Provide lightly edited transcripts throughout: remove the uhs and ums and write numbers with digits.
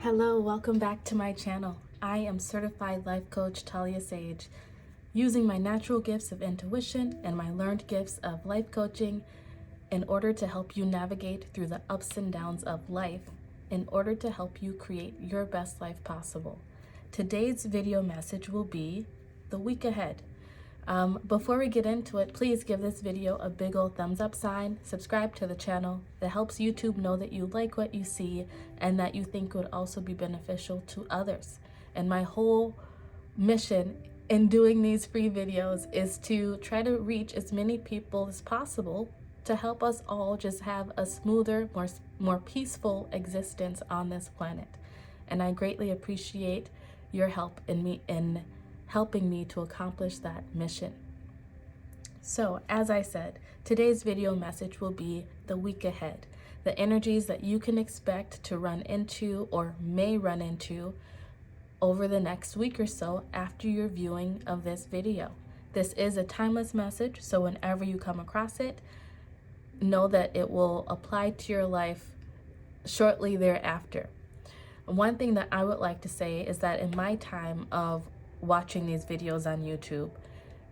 Hello, welcome back to my channel. I am certified life coach Talia Sage. Using my natural gifts of intuition and my learned gifts of life coaching in order to help you navigate through the ups and downs of life, in order to help you create your best life possible. Today's video message will be the week ahead. Before we get into it, please give this video a big old thumbs up sign, subscribe to the channel. That helps YouTube know that you like what you see and that you think would also be beneficial to others. And my whole mission in doing these free videos is to try to reach as many people as possible to help us all just have a smoother, more peaceful existence on this planet. And I greatly appreciate your help in helping me to accomplish that mission. So, as I said, today's video message will be the week ahead, the energies that you can expect to run into or may run into over the next week or so after your viewing of this video. This is a timeless message, so whenever you come across it, know that it will apply to your life shortly thereafter. One thing that I would like to say is that in my time of watching these videos on YouTube,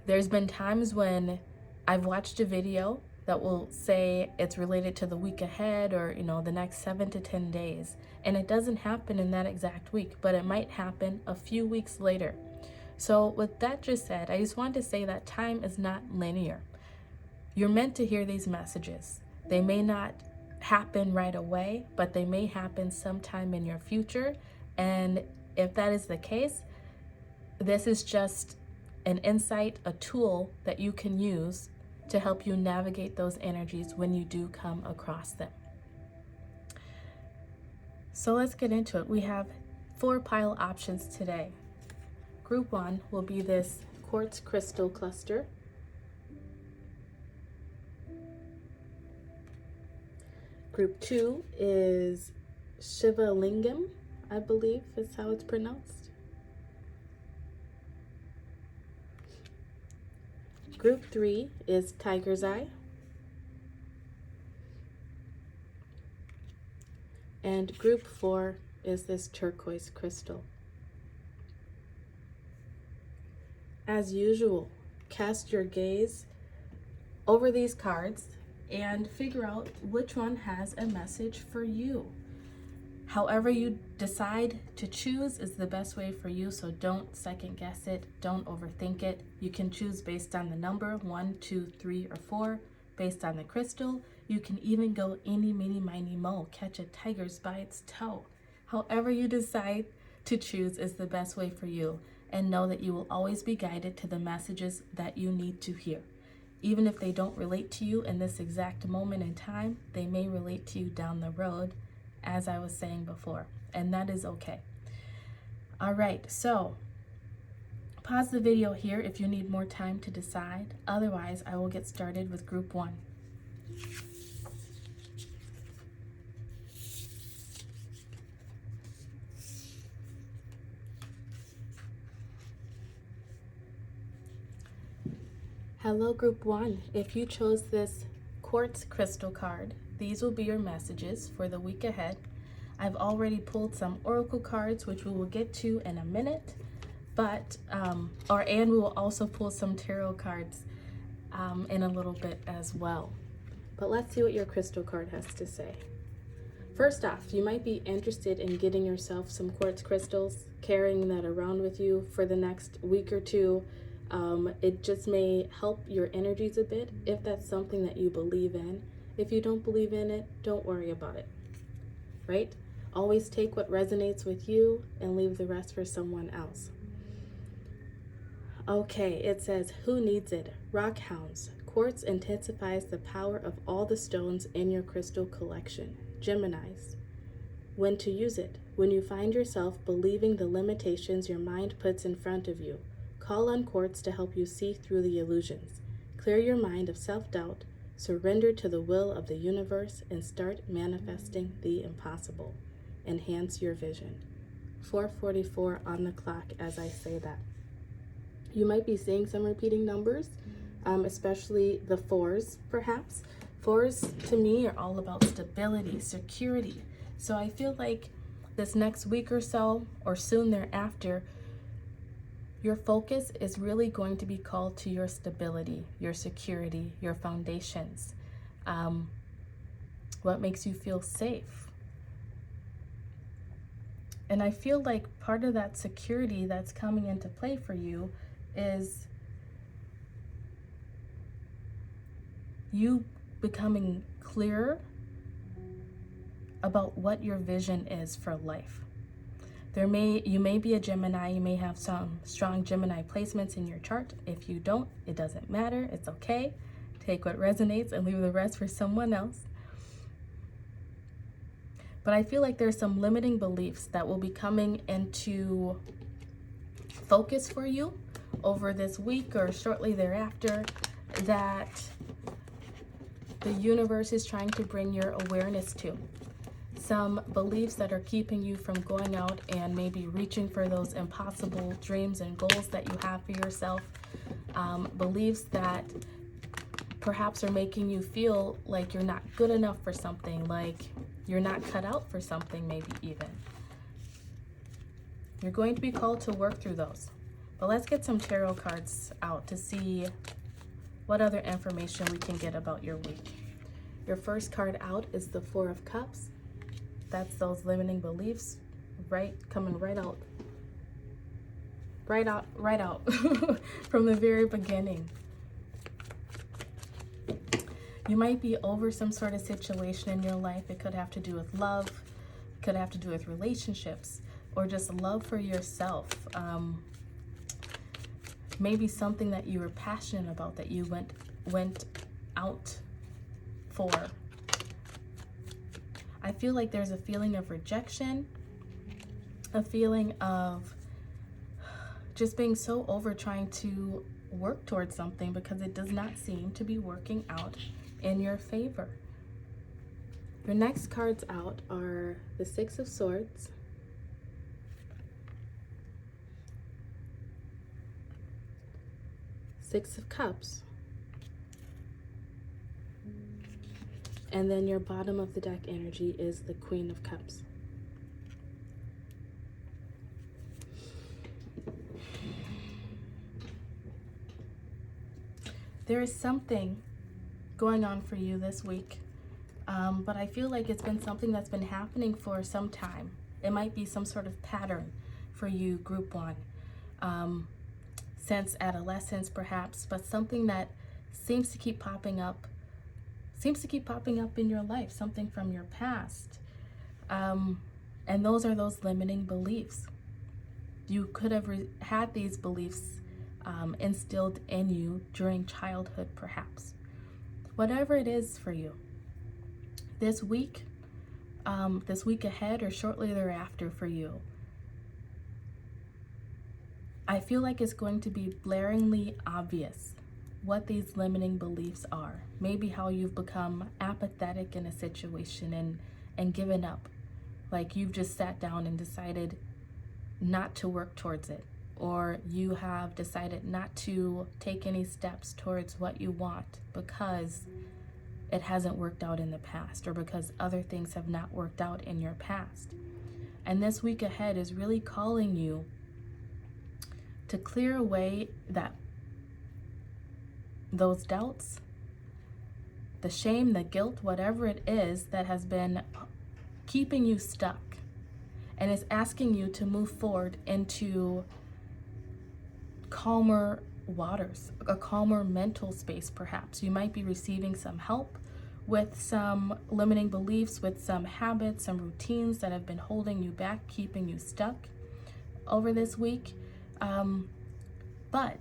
there's been times when I've watched a video that will say it's related to the week ahead or the next 7 to 10 days, and it doesn't happen in that exact week, but it might happen a few weeks later. So with that just said, I just wanted to say that time is not linear. You're meant to hear these messages. They may not happen right away, but they may happen sometime in your future, and if that is the case, this is just an insight, a tool that you can use to help you navigate those energies when you do come across them. So let's get into it. We have 4 pile options today. Group 1 will be this quartz crystal cluster. Group 2 is Shiva Lingam, I believe is how it's pronounced. Group 3 is Tiger's Eye. And group 4 is this turquoise crystal. As usual, cast your gaze over these cards and figure out which one has a message for you. However you decide to choose is the best way for you, so don't second guess it, don't overthink it. You can choose based on the number 1, 2, 3, or 4, based on the crystal. You can even go eeny, meeny, miny, mo, catch a tiger's by its toe. However you decide to choose is the best way for you, and know that you will always be guided to the messages that you need to hear. Even if they don't relate to you in this exact moment in time, they may relate to you down the road, as I was saying before, and that is okay. All right, so pause the video here if you need more time to decide. Otherwise, I will get started with group 1. Hello, group 1. If you chose this quartz crystal card, these will be your messages for the week ahead. I've already pulled some oracle cards, which we will get to in a minute, and we will also pull some tarot cards in a little bit as well. But let's see what your crystal card has to say. First off, you might be interested in getting yourself some quartz crystals, carrying that around with you for the next week or two. It just may help your energies a bit if that's something that you believe in. If you don't believe in it, don't worry about it, right? Always take what resonates with you and leave the rest for someone else. Okay, it says, who needs it? Rock hounds. Quartz intensifies the power of all the stones in your crystal collection. Geminis. When to use it? When you find yourself believing the limitations your mind puts in front of you. Call on quartz to help you see through the illusions. Clear your mind of self-doubt. Surrender to the will of the universe and start manifesting the impossible. Enhance your vision. 4:44 on the clock as I say that. You might be seeing some repeating numbers, especially the 4s, perhaps. 4s to me are all about stability, security. So I feel like this next week or so, or soon thereafter, your focus is really going to be called to your stability, your security, your foundations. What makes you feel safe? And I feel like part of that security that's coming into play for you is you becoming clearer about what your vision is for life. You may be a Gemini, you may have some strong Gemini placements in your chart. If you don't, it doesn't matter, it's okay. Take what resonates and leave the rest for someone else. But I feel like there's some limiting beliefs that will be coming into focus for you over this week or shortly thereafter, that the universe is trying to bring your awareness to. Some beliefs that are keeping you from going out and maybe reaching for those impossible dreams and goals that you have for yourself. Beliefs that perhaps are making you feel like you're not good enough for something, like you're not cut out for something, maybe even. You're going to be called to work through those. But let's get some tarot cards out to see what other information we can get about your week. Your first card out is the Four of Cups. That's those limiting beliefs, coming right out from the very beginning. You might be over some sort of situation in your life. It could have to do with love, it could have to do with relationships, or just love for yourself. Maybe something that you were passionate about that you went out for. I feel like there's a feeling of rejection, a feeling of just being so over trying to work towards something because it does not seem to be working out in your favor. Your next cards out are the Six of Swords, Six of Cups, and then your bottom of the deck energy is the Queen of Cups. There is something going on for you this week, but I feel like it's been something that's been happening for some time. It might be some sort of pattern for you, Group 1, since adolescence perhaps, but something that seems to keep popping up in your life, something from your past. And those are those limiting beliefs. You could have had these beliefs instilled in you during childhood, perhaps. Whatever it is for you, this week ahead or shortly thereafter for you, I feel like it's going to be blaringly obvious what these limiting beliefs are. Maybe how you've become apathetic in a situation and given up. Like you've just sat down and decided not to work towards it. Or you have decided not to take any steps towards what you want because it hasn't worked out in the past, or because other things have not worked out in your past. And this week ahead is really calling you to clear away those doubts, the shame, the guilt, whatever it is that has been keeping you stuck, and is asking you to move forward into calmer waters, a calmer mental space perhaps. You might be receiving some help with some limiting beliefs, with some habits, some routines that have been holding you back, keeping you stuck over this week. But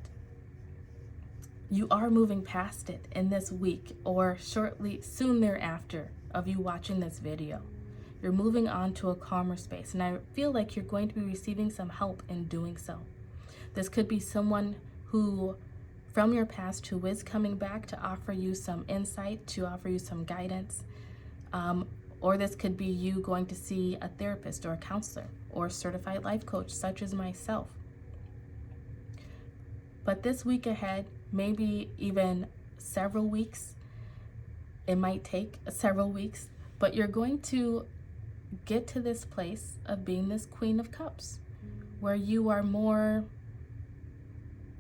you are moving past it in this week, or soon thereafter of you watching this video. You're moving on to a calmer space, and I feel like you're going to be receiving some help in doing so. This could be someone who, from your past, who is coming back to offer you some insight, to offer you some guidance. Or this could be you going to see a therapist or a counselor or a certified life coach, such as myself. But this week ahead, maybe even several weeks, it might take several weeks, but you're going to get to this place of being this Queen of Cups, where you are more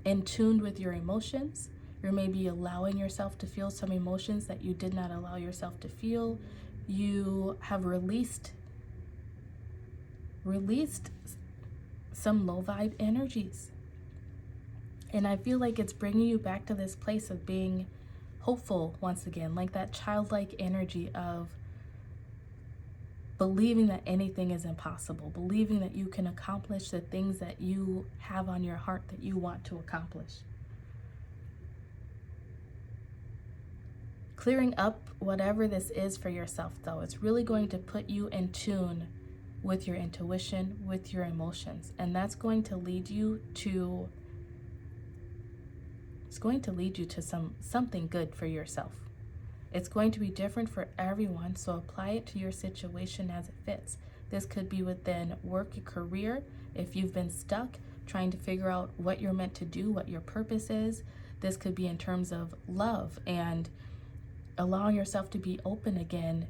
in tune with your emotions. You're maybe allowing yourself to feel some emotions that you did not allow yourself to feel. You have released some low vibe energies. And I feel like it's bringing you back to this place of being hopeful once again, like that childlike energy of believing that anything is impossible, believing that you can accomplish the things that you have on your heart that you want to accomplish. Clearing up whatever this is for yourself, though, it's really going to put you in tune with your intuition, with your emotions, and that's going to lead you to something good for yourself. It's going to be different for everyone, so apply it to your situation as it fits. This could be within work, your career, if you've been stuck trying to figure out what you're meant to do, what your purpose is. This could be in terms of love and allowing yourself to be open again,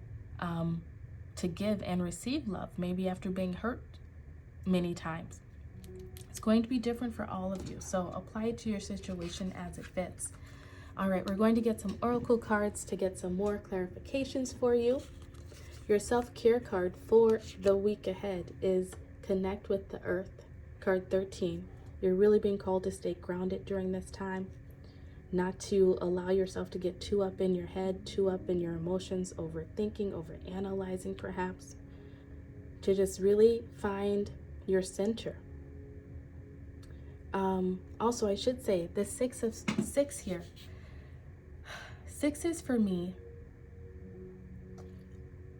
to give and receive love, maybe after being hurt many times. It's going to be different for all of you, so apply it to your situation as it fits. All right, we're going to get some oracle cards to get some more clarifications for you. Your self-care card for the week ahead is Connect with the Earth, card 13. You're really being called to stay grounded during this time, not to allow yourself to get too up in your head, too up in your emotions, overthinking, overanalyzing perhaps, to just really find your center. Also, I should say the six here. Sixes for me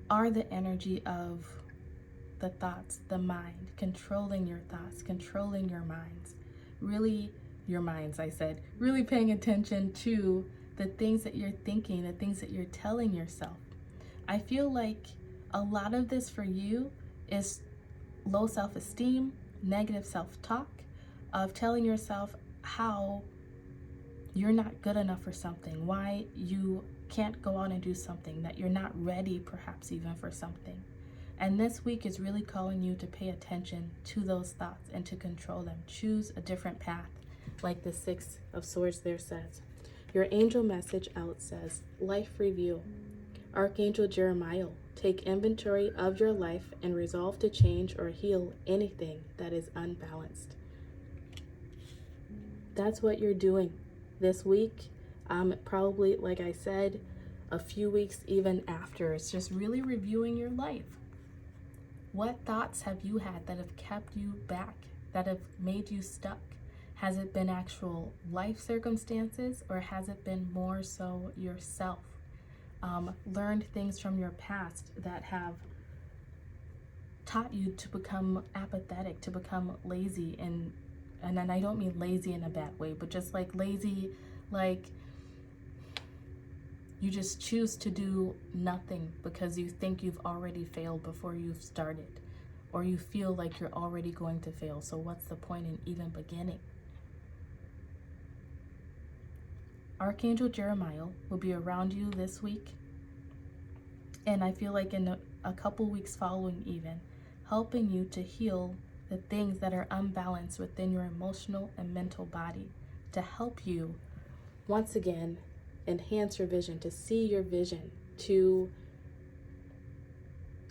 are the energy of the thoughts, the mind, controlling your thoughts, controlling your minds. Really, your minds, I said. Really paying attention to the things that you're thinking, the things that you're telling yourself. I feel like a lot of this for you is low self-esteem, negative self-talk, of telling yourself how you're not good enough for something, why you can't go out and do something, that you're not ready perhaps even for something. And this week is really calling you to pay attention to those thoughts and to control them. Choose a different path, like the Six of Swords there says. Your angel message out says, Life Review. Archangel Jeremiah, take inventory of your life and resolve to change or heal anything that is unbalanced. That's what you're doing this week. Probably, like I said, a few weeks even after. It's just really reviewing your life. What thoughts have you had that have kept you back, that have made you stuck? Has it been actual life circumstances, or has it been more so yourself? Learned things from your past that have taught you to become apathetic, to become lazy, and then I don't mean lazy in a bad way, but just like lazy, like you just choose to do nothing because you think you've already failed before you've started, or you feel like you're already going to fail, so what's the point in even beginning? Archangel Jeremiah will be around you this week, and I feel like in a couple weeks following even, helping you to heal the things that are unbalanced within your emotional and mental body, to help you once again enhance your vision, to see your vision, to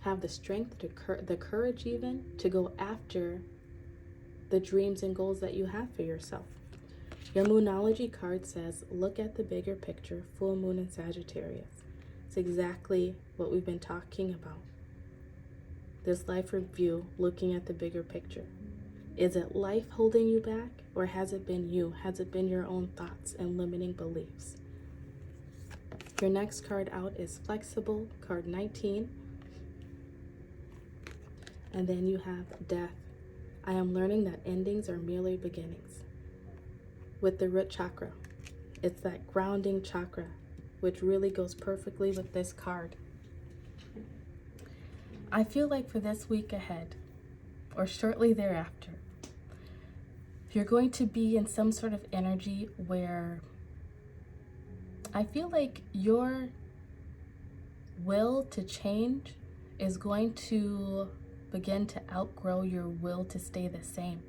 have the strength, the courage even, to go after the dreams and goals that you have for yourself. Your Moonology card says, look at the bigger picture, full moon in Sagittarius. It's exactly what we've been talking about. This life review, looking at the bigger picture. Is it life holding you back, or has it been you? Has it been your own thoughts and limiting beliefs? Your next card out is Flexible, card 19. And then you have Death. I am learning that endings are merely beginnings. With the root chakra. It's that grounding chakra, which really goes perfectly with this card. I feel like for this week ahead, or shortly thereafter, you're going to be in some sort of energy where I feel like your will to change is going to begin to outgrow your will to stay the same.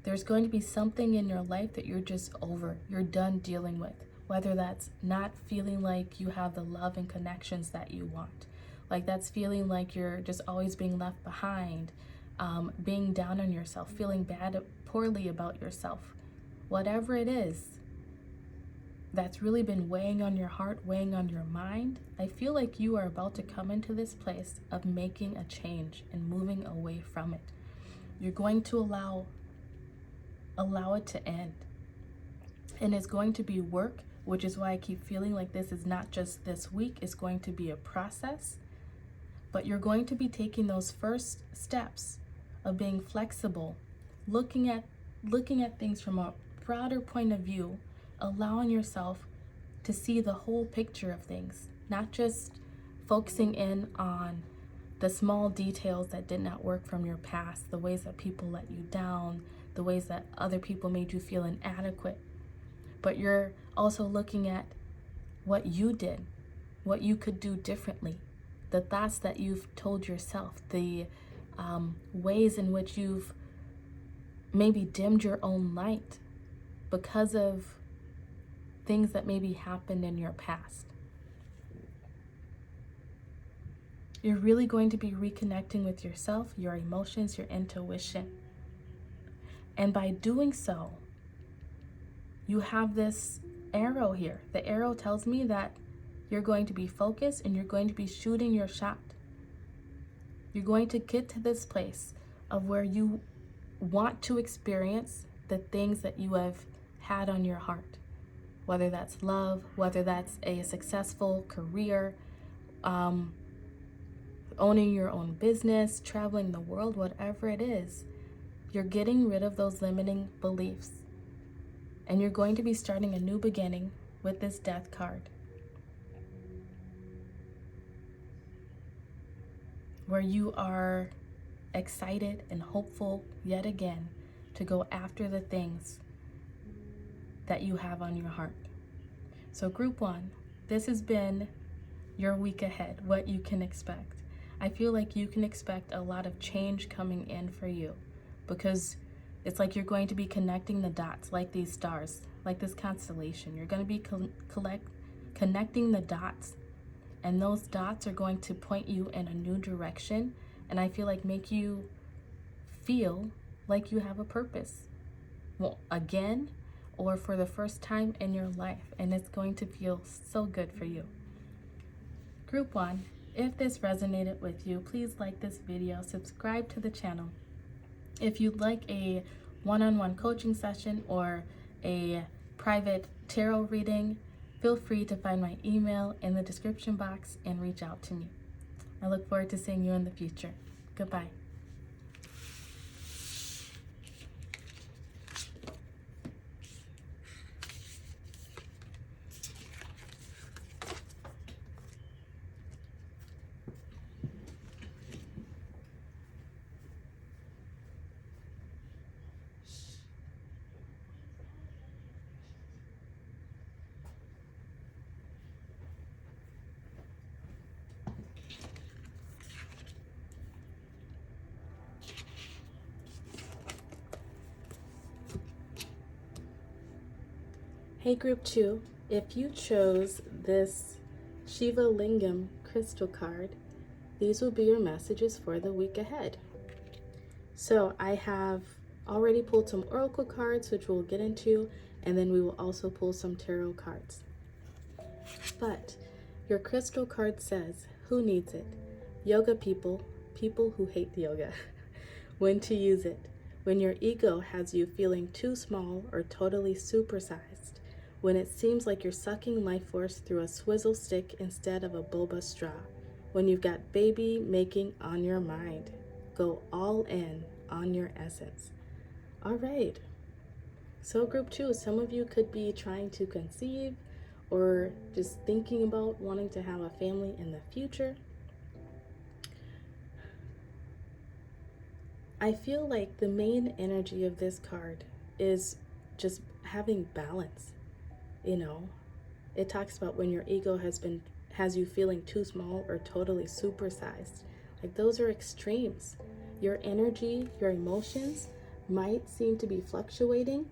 There's going to be something in your life that you're just over, you're done dealing with, whether that's not feeling like you have the love and connections that you want, like that's feeling like you're just always being left behind, being down on yourself, feeling poorly about yourself. Whatever it is that's really been weighing on your heart, weighing on your mind, I feel like you are about to come into this place of making a change and moving away from it. You're going to allow it to end. And it's going to be work, which is why I keep feeling like this is not just this week, it's going to be a process. But you're going to be taking those first steps of being flexible, looking at things from a broader point of view, allowing yourself to see the whole picture of things, not just focusing in on the small details that did not work from your past, the ways that people let you down, the ways that other people made you feel inadequate. But you're also looking at what you did, what you could do differently, the thoughts that you've told yourself, the ways in which you've maybe dimmed your own light because of things that maybe happened in your past. You're really going to be reconnecting with yourself, your emotions, your intuition. And by doing so, you have this arrow here. The arrow tells me that you're going to be focused and you're going to be shooting your shot. You're going to get to this place of where you want to experience the things that you have had on your heart, whether that's love, whether that's a successful career, owning your own business, traveling the world, whatever it is. You're getting rid of those limiting beliefs. And you're going to be starting a new beginning with this death card, where you are excited and hopeful yet again to go after the things that you have on your heart. So group 1, this has been your week ahead, what you can expect. I feel like you can expect a lot of change coming in for you, because it's like you're going to be connecting the dots, like these stars, like this constellation. You're going to be connecting the dots, and those dots are going to point you in a new direction, and I feel like make you feel like you have a purpose. Well, again, or for the first time in your life, and it's going to feel so good for you. Group 1, if this resonated with you, please like this video, subscribe to the channel. If you'd like a one-on-one coaching session or a private tarot reading, feel free to find my email in the description box and reach out to me. I look forward to seeing you in the future. Goodbye. Hey group 2, if you chose this Shiva Lingam crystal card, these will be your messages for the week ahead. So I have already pulled some oracle cards, which we'll get into, and then we will also pull some tarot cards. But your crystal card says, who needs it? Yoga people, people who hate yoga. When to use it? When your ego has you feeling too small or totally supersized. When it seems like you're sucking life force through a swizzle stick instead of a boba straw. When you've got baby making on your mind. Go all in on your essence. All right. So group 2, some of you could be trying to conceive or just thinking about wanting to have a family in the future. I feel like the main energy of this card is just having balance. You know, it talks about when your ego has been has you feeling too small or totally supersized. Like, those are extremes. Your energy, your emotions might seem to be fluctuating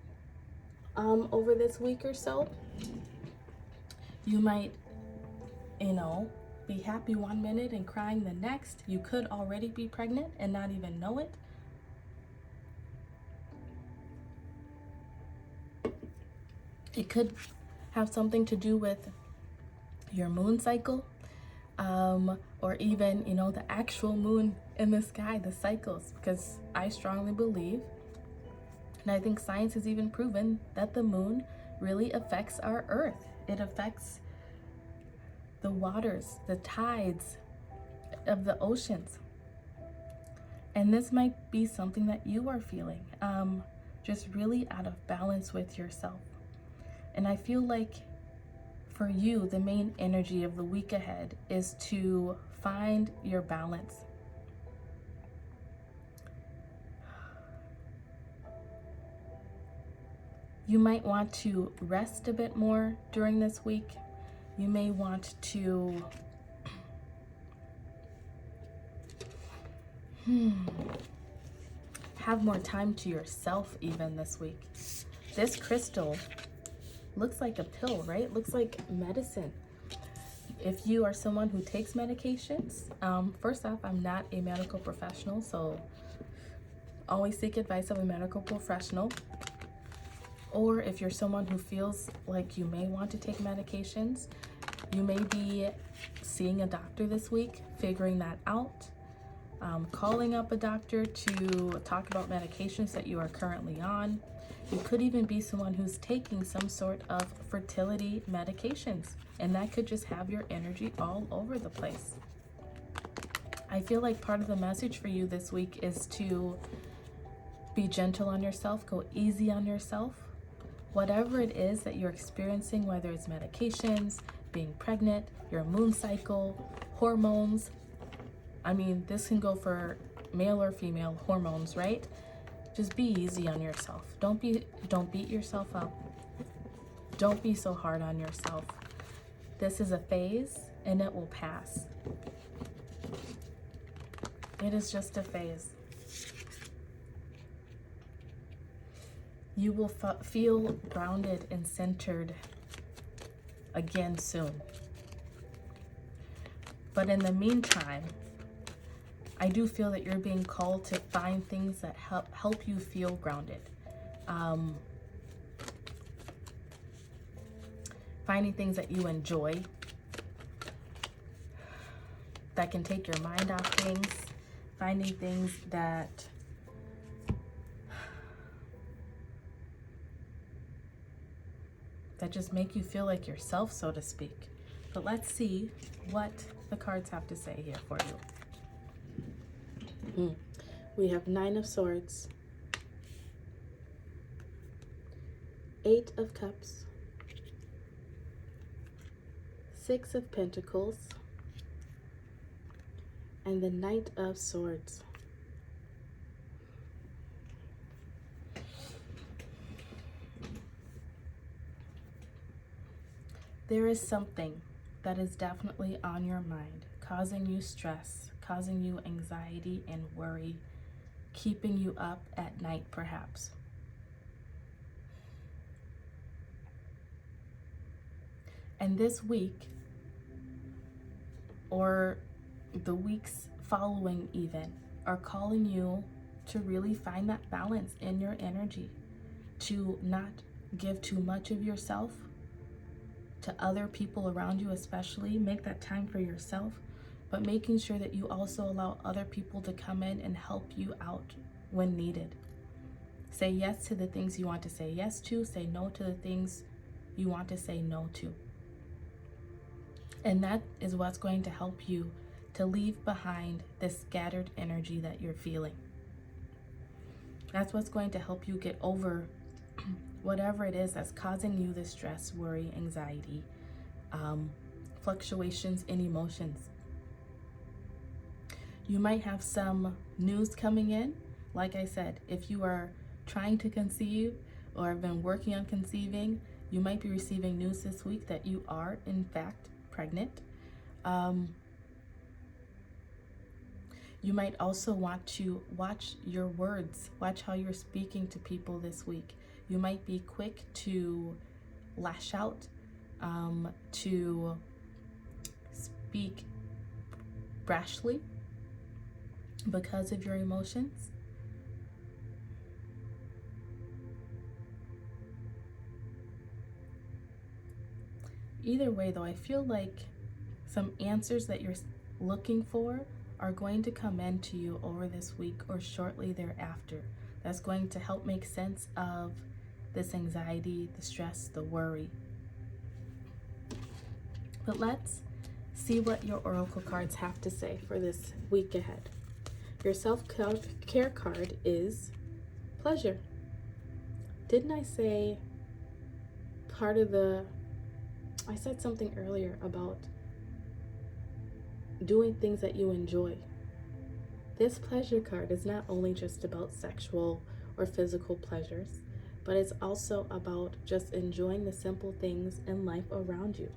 over this week or so. You might, be happy one minute and crying the next. You could already be pregnant and not even know it. It could have something to do with your moon cycle, or even, the actual moon in the sky, the cycles, because I strongly believe, and I think science has even proven, that the moon really affects our earth. It affects the waters, the tides of the oceans. And this might be something that you are feeling, just really out of balance with yourself. And I feel like for you, the main energy of the week ahead is to find your balance. You might want to rest a bit more during this week. You may want to have more time to yourself even this week. This crystal looks like a pill, right? Looks like medicine. If you are someone who takes medications, first off, I'm not a medical professional, so always seek advice of a medical professional. Or if you're someone who feels like you may want to take medications, you may be seeing a doctor this week, figuring that out, calling up a doctor to talk about medications that you are currently on. You could even be someone who's taking some sort of fertility medications, and that could just have your energy all over the place. I feel like part of the message for you this week is to be gentle on yourself, go easy on yourself. Whatever it is that you're experiencing, whether it's medications, being pregnant, your moon cycle, hormones. I mean, this can go for male or female hormones, right? Just be easy on yourself. Don't beat yourself up. Don't be so hard on yourself. This is a phase and it will pass. It is just a phase. You will feel grounded and centered again soon. But in the meantime, I do feel that you're being called to find things that help you feel grounded. Finding things that you enjoy, that can take your mind off things. Finding things that just make you feel like yourself, so to speak. But let's see what the cards have to say here for you. We have 9 of Swords, 8 of Cups, 6 of Pentacles, and the Knight of Swords. There is something that is definitely on your mind, causing you stress, causing you anxiety and worry, keeping you up at night perhaps. And this week, or the weeks following even, are calling you to really find that balance in your energy, to not give too much of yourself to other people around you, especially. Make that time for yourself, but making sure that you also allow other people to come in and help you out when needed. Say yes to the things you want to say yes to, say no to the things you want to say no to. And that is what's going to help you to leave behind this scattered energy that you're feeling. That's what's going to help you get over whatever it is that's causing you the stress, worry, anxiety, fluctuations in emotions. You might have some news coming in. Like I said, if you are trying to conceive or have been working on conceiving, you might be receiving news this week that you are in fact pregnant. You might also want to watch your words, watch how you're speaking to people this week. You might be quick to lash out, to speak brashly because of your emotions. Either way, though, I feel like some answers that you're looking for are going to come into you over this week or shortly thereafter. That's going to help make sense of this anxiety, the stress, the worry. But let's see what your oracle cards have to say for this week ahead. Your self-care card is pleasure. Didn't I say I said something earlier about doing things that you enjoy. This pleasure card is not only just about sexual or physical pleasures, but it's also about just enjoying the simple things in life around you,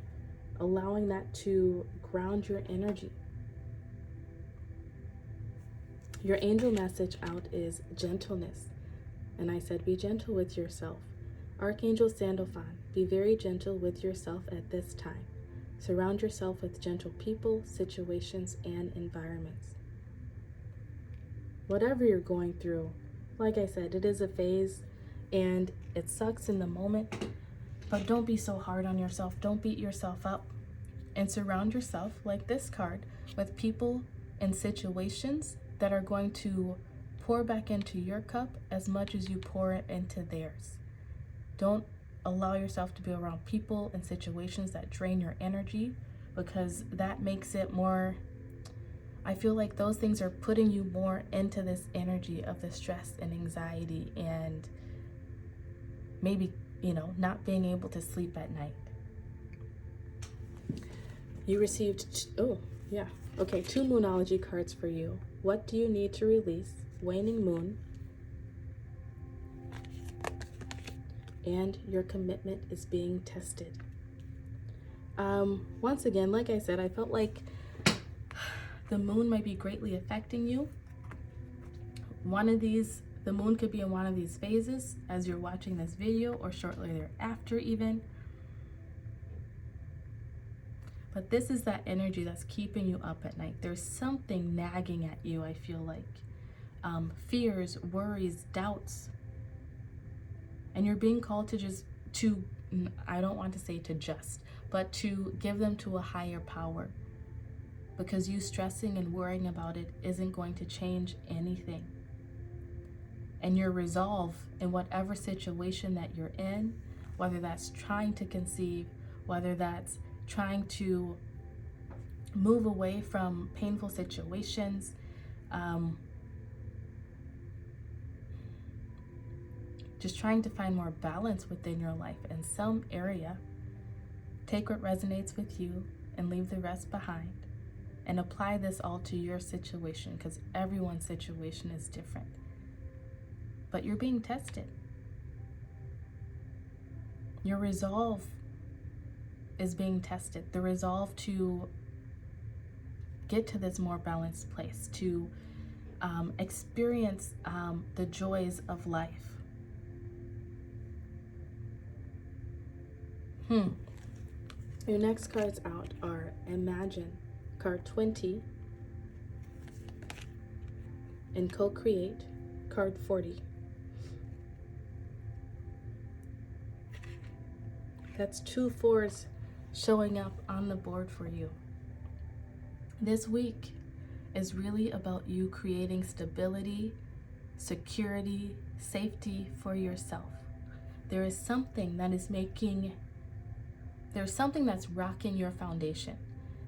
allowing that to ground your energy. Your angel message out is gentleness. And I said, be gentle with yourself. Archangel Sandalphon, be very gentle with yourself at this time. Surround yourself with gentle people, situations, and environments. Whatever you're going through, like I said, it is a phase and it sucks in the moment, but don't be so hard on yourself. Don't beat yourself up, and surround yourself, like this card, with people and situations that are going to pour back into your cup as much as you pour it into theirs. Don't allow yourself to be around people and situations that drain your energy, because that makes it more, I feel like those things are putting you more into this energy of the stress and anxiety and maybe, not being able to sleep at night. You received, two Moonology cards for you. What do you need to release? Waning Moon. And your commitment is being tested. Once again, like I said, I felt like the moon might be greatly affecting you. The moon could be in one of these phases as you're watching this video or shortly thereafter even. But this is that energy that's keeping you up at night. There's something nagging at you, I feel like. Fears, worries, doubts. And you're being called I don't want to say but to give them to a higher power. Because you stressing and worrying about it isn't going to change anything. And your resolve in whatever situation that you're in, whether that's trying to conceive, whether that's trying to move away from painful situations, just trying to find more balance within your life in some area. Take what resonates with you and leave the rest behind, and apply this all to your situation, because everyone's situation is different. But you're being tested. Your resolve is being tested. The resolve to get to this more balanced place, to experience the joys of life. Your next cards out are Imagine, card 20, and Co-Create, card 40. That's 2 4s showing up on the board for you. This week is really about you creating stability, security, safety for yourself. There's something that's rocking your foundation.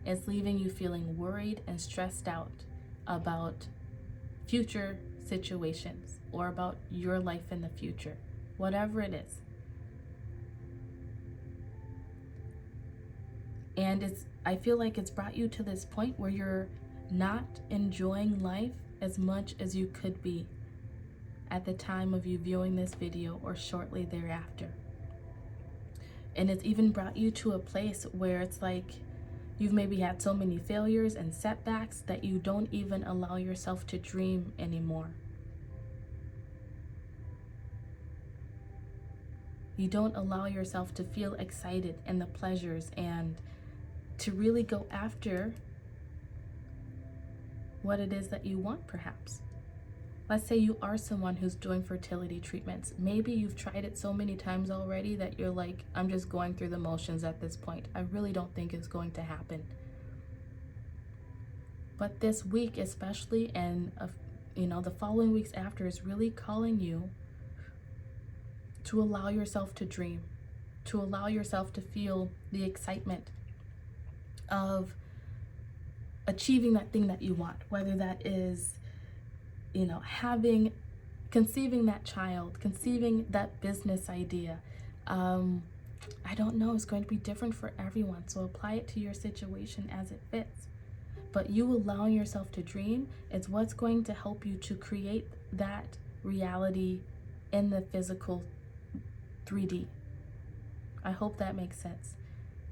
It's leaving you feeling worried and stressed out about future situations or about your life in the future, whatever it is. And I feel like it's brought you to this point where you're not enjoying life as much as you could be at the time of you viewing this video or shortly thereafter. And it's even brought you to a place where it's like You've maybe had so many failures and setbacks that you don't even allow yourself to dream anymore. You don't allow yourself to feel excited and the pleasures and to really go after what it is that you want, perhaps. Let's say you are someone who's doing fertility treatments. Maybe you've tried it so many times already that you're like, I'm just going through the motions at this point. I really don't think it's going to happen. But this week especially, and the following weeks after, is really calling you to allow yourself to dream, to allow yourself to feel the excitement of achieving that thing that you want, whether that is, conceiving that child, conceiving that business idea. I don't know, it's going to be different for everyone, so apply it to your situation as it fits. But you allowing yourself to dream is what's going to help you to create that reality in the physical 3D. I hope that makes sense.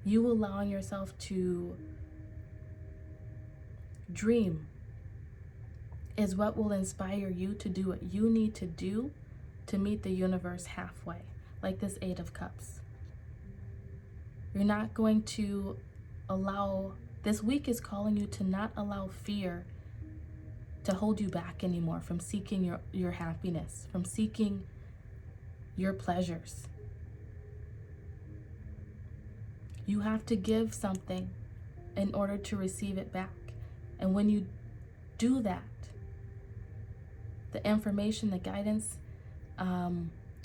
You allowing yourself to dream is what will inspire you to do what you need to do to meet the universe halfway, like this 8 of Cups. You're not going to allow, this week is calling you to not allow fear to hold you back anymore from seeking your happiness, from seeking your pleasures. You have to give something in order to receive it back. And when you do that, the information, the guidance,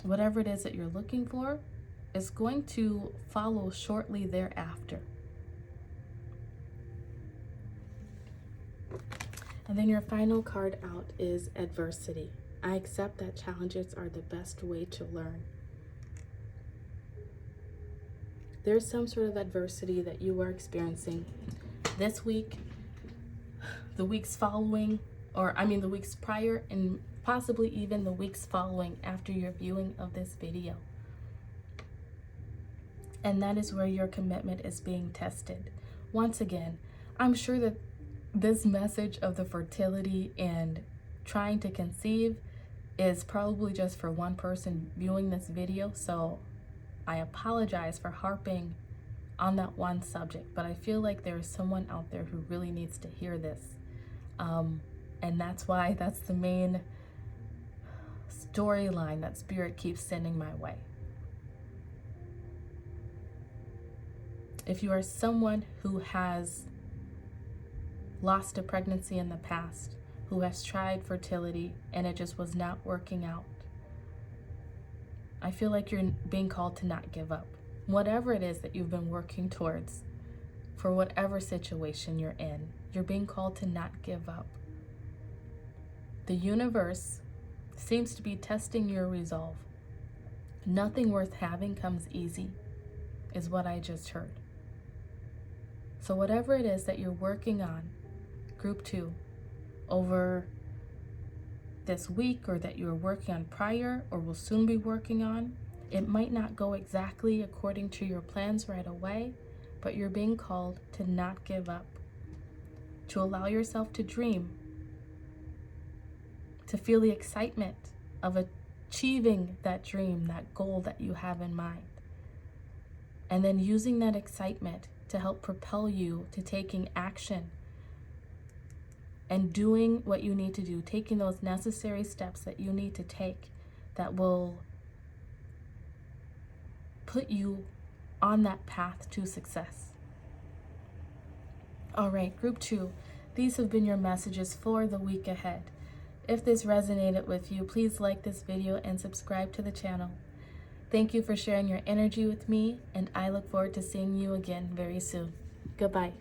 whatever it is that you're looking for, is going to follow shortly thereafter. And then your final card out is adversity. I accept that challenges are the best way to learn. There's some sort of adversity that you are experiencing this week, the weeks following, the weeks prior, and possibly even the weeks following after your viewing of this video. And that is where your commitment is being tested. Once again, I'm sure that this message of the fertility and trying to conceive is probably just for one person viewing this video, so I apologize for harping on that one subject, but I feel like there is someone out there who really needs to hear this. And that's the main storyline that Spirit keeps sending my way. If you are someone who has lost a pregnancy in the past, who has tried fertility and it just was not working out, I feel like you're being called to not give up. Whatever it is that you've been working towards, for whatever situation you're in, you're being called to not give up. The universe seems to be testing your resolve. Nothing worth having comes easy, is what I just heard. So whatever it is that you're working on, group 2, over this week, or that you're working on prior or will soon be working on, it might not go exactly according to your plans right away, but you're being called to not give up, to allow yourself to dream, to feel the excitement of achieving that dream, that goal that you have in mind, and then using that excitement to help propel you to taking action and doing what you need to do, taking those necessary steps that you need to take that will put you on that path to success. All right, group 2, these have been your messages for the week ahead. If this resonated with you, please like this video and subscribe to the channel. Thank you for sharing your energy with me, and I look forward to seeing you again very soon. Goodbye.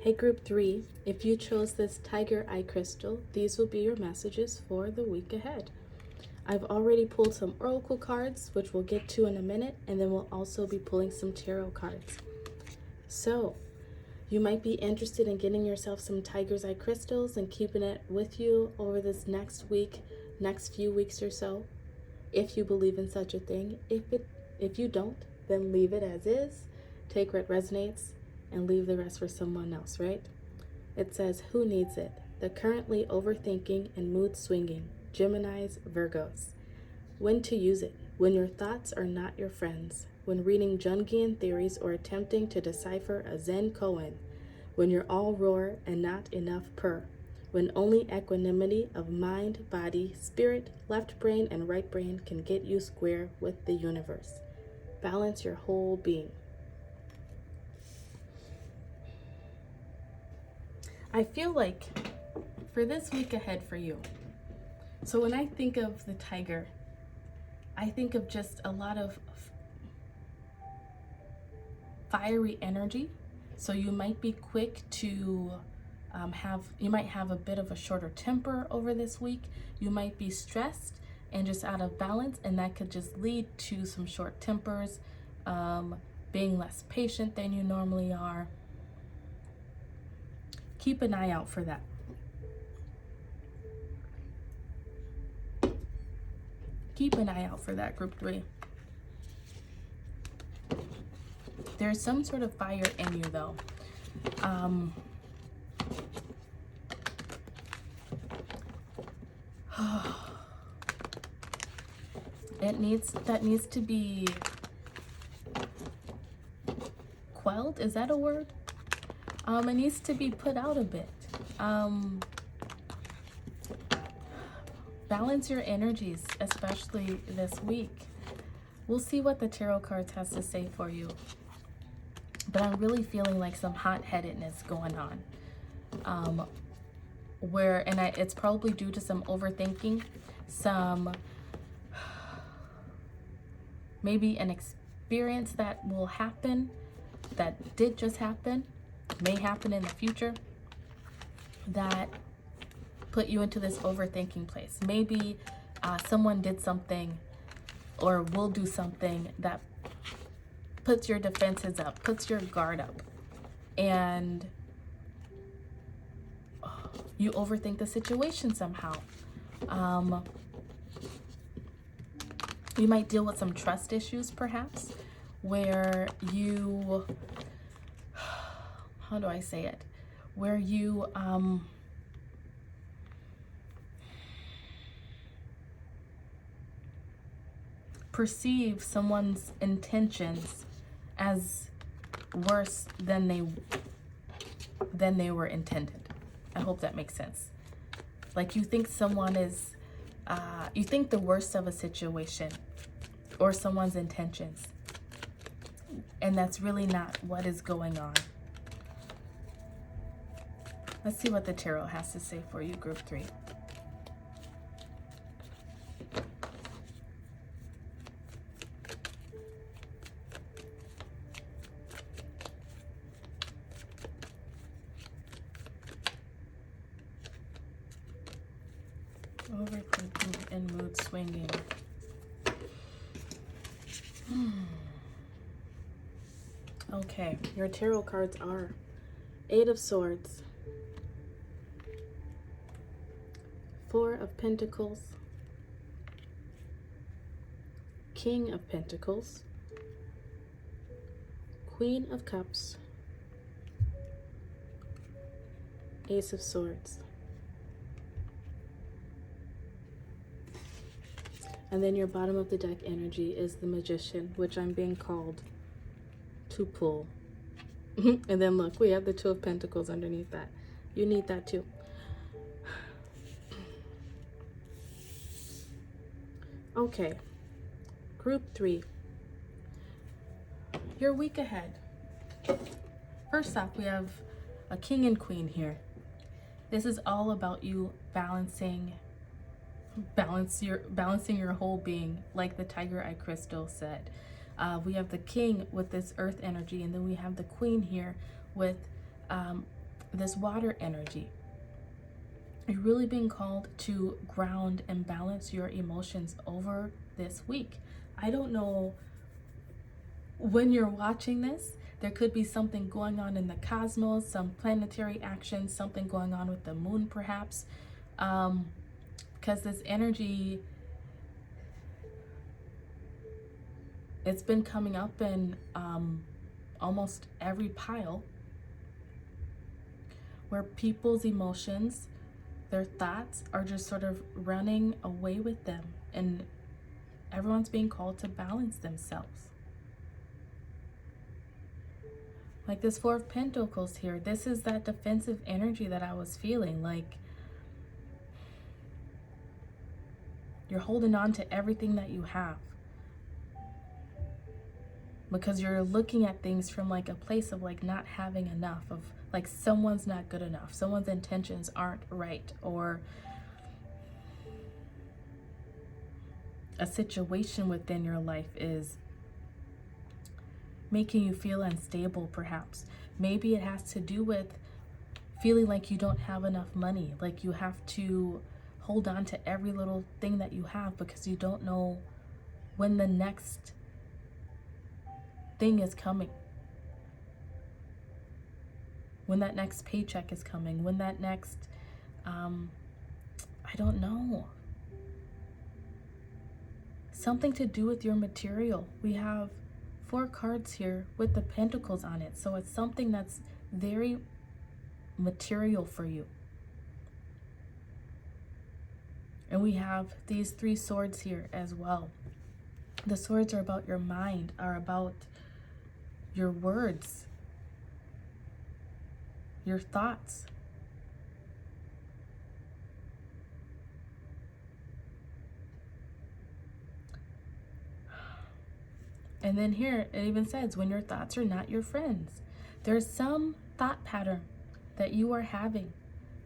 Hey group 3, if you chose this tiger eye crystal, these will be your messages for the week ahead. I've already pulled some oracle cards, which we'll get to in a minute, and then we'll also be pulling some tarot cards. So, you might be interested in getting yourself some tiger's eye crystals and keeping it with you over this next week, next few weeks or so, if you believe in such a thing. If you don't, then leave it as is, take what resonates, and leave the rest for someone else, right? It says, who needs it? The currently overthinking and mood swinging, Geminis, Virgos. When to use it? When your thoughts are not your friends. When reading Jungian theories or attempting to decipher a Zen koan. When you're all roar and not enough purr. When only equanimity of mind, body, spirit, left brain, and right brain can get you square with the universe. Balance your whole being. I feel like for this week ahead for you, so when I think of the tiger, I think of just a lot of fiery energy. So you might be quick to you might have a bit of a shorter temper over this week. You might be stressed and just out of balance, and that could just lead to some short tempers, being less patient than you normally are. Keep an eye out for that. Keep an eye out for that, group 3. There's some sort of fire in you, though. That needs to be quelled. Is that a word? It needs to be put out a bit. Balance your energies, especially this week. We'll see what the tarot cards has to say for you. But I'm really feeling like some hot-headedness going on. It's probably due to some overthinking, some maybe an experience that will happen, that did just happen, may happen in the future, that put you into this overthinking place. Maybe someone did something or will do something that puts your defenses up, puts your guard up, and you overthink the situation somehow. You might deal with some trust issues, perhaps, where you, how do I say it? Where you, perceive someone's intentions as worse than they were intended. I hope that makes sense. Like you think someone is, you think the worst of a situation or someone's intentions, and that's really not what is going on. Let's see what the tarot has to say for you, group 3. Overthinking and mood swinging. Okay, your tarot cards are 8 of Swords, 4 of Pentacles, King of Pentacles, Queen of Cups, Ace of Swords. And then your bottom of the deck energy is the Magician, which I'm being called to pull. And then look, we have the 2 of Pentacles underneath that. You need that too. Okay, group 3. Your week ahead. First off, we have a King and Queen here. This is all about you balancing your whole being, like the tiger eye crystal said. We have the King with this earth energy, and then we have the Queen here with this water energy. You're really being called to ground and balance your emotions over this week. I don't know when you're watching this. There could be something going on in the cosmos, some planetary action, something going on with the moon perhaps, because this energy, it's been coming up in almost every pile, where people's emotions, their thoughts are just sort of running away with them, and everyone's being called to balance themselves. Like this Four of Pentacles here, this is that defensive energy that I was feeling. Like you're holding on to everything that you have because you're looking at things from like a place of like not having enough, of like someone's not good enough, someone's intentions aren't right, or a situation within your life is making you feel unstable perhaps. Maybe it has to do with feeling like you don't have enough money, like you have to hold on to every little thing that you have because you don't know when the next thing is coming, when that next paycheck is coming, when that next I don't know, something to do with your material. We have 4 cards here with the pentacles on it, so it's something that's very material for you. And we have these 3 swords here as well. The swords are about your mind, are about your words, your thoughts. And then here it even says, when your thoughts are not your friends. There's some thought pattern that you are having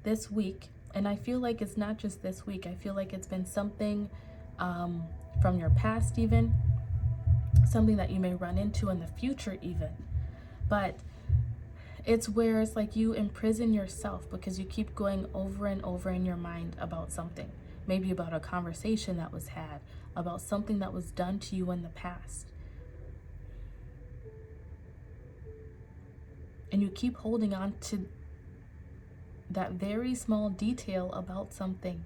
this week, and I feel like it's not just this week. I feel like it's been something from your past, even something that you may run into in the future even. But it's where it's like you imprison yourself because you keep going over and over in your mind about something, maybe about a conversation that was had, about something that was done to you in the past. And you keep holding on to that very small detail about something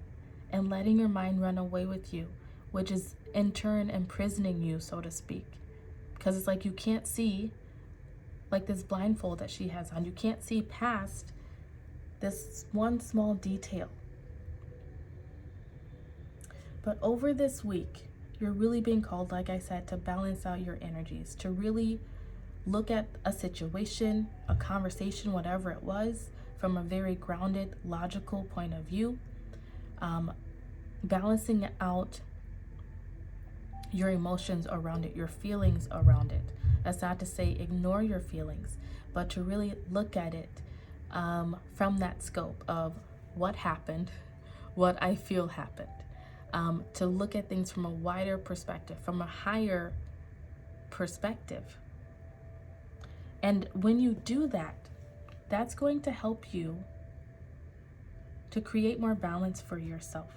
and letting your mind run away with you, which is in turn imprisoning you, so to speak. Because it's like you can't see, like this blindfold that she has on, you can't see past this one small detail. But over this week, you're really being called, like I said, to balance out your energies, to really look at a situation, a conversation, whatever it was, from a very grounded, logical point of view, balancing out your emotions around it, your feelings around it. That's not to say ignore your feelings, but to really look at it from that scope of what happened, what I feel happened, to look at things from a wider perspective, from a higher perspective. And when you do that, that's going to help you to create more balance for yourself.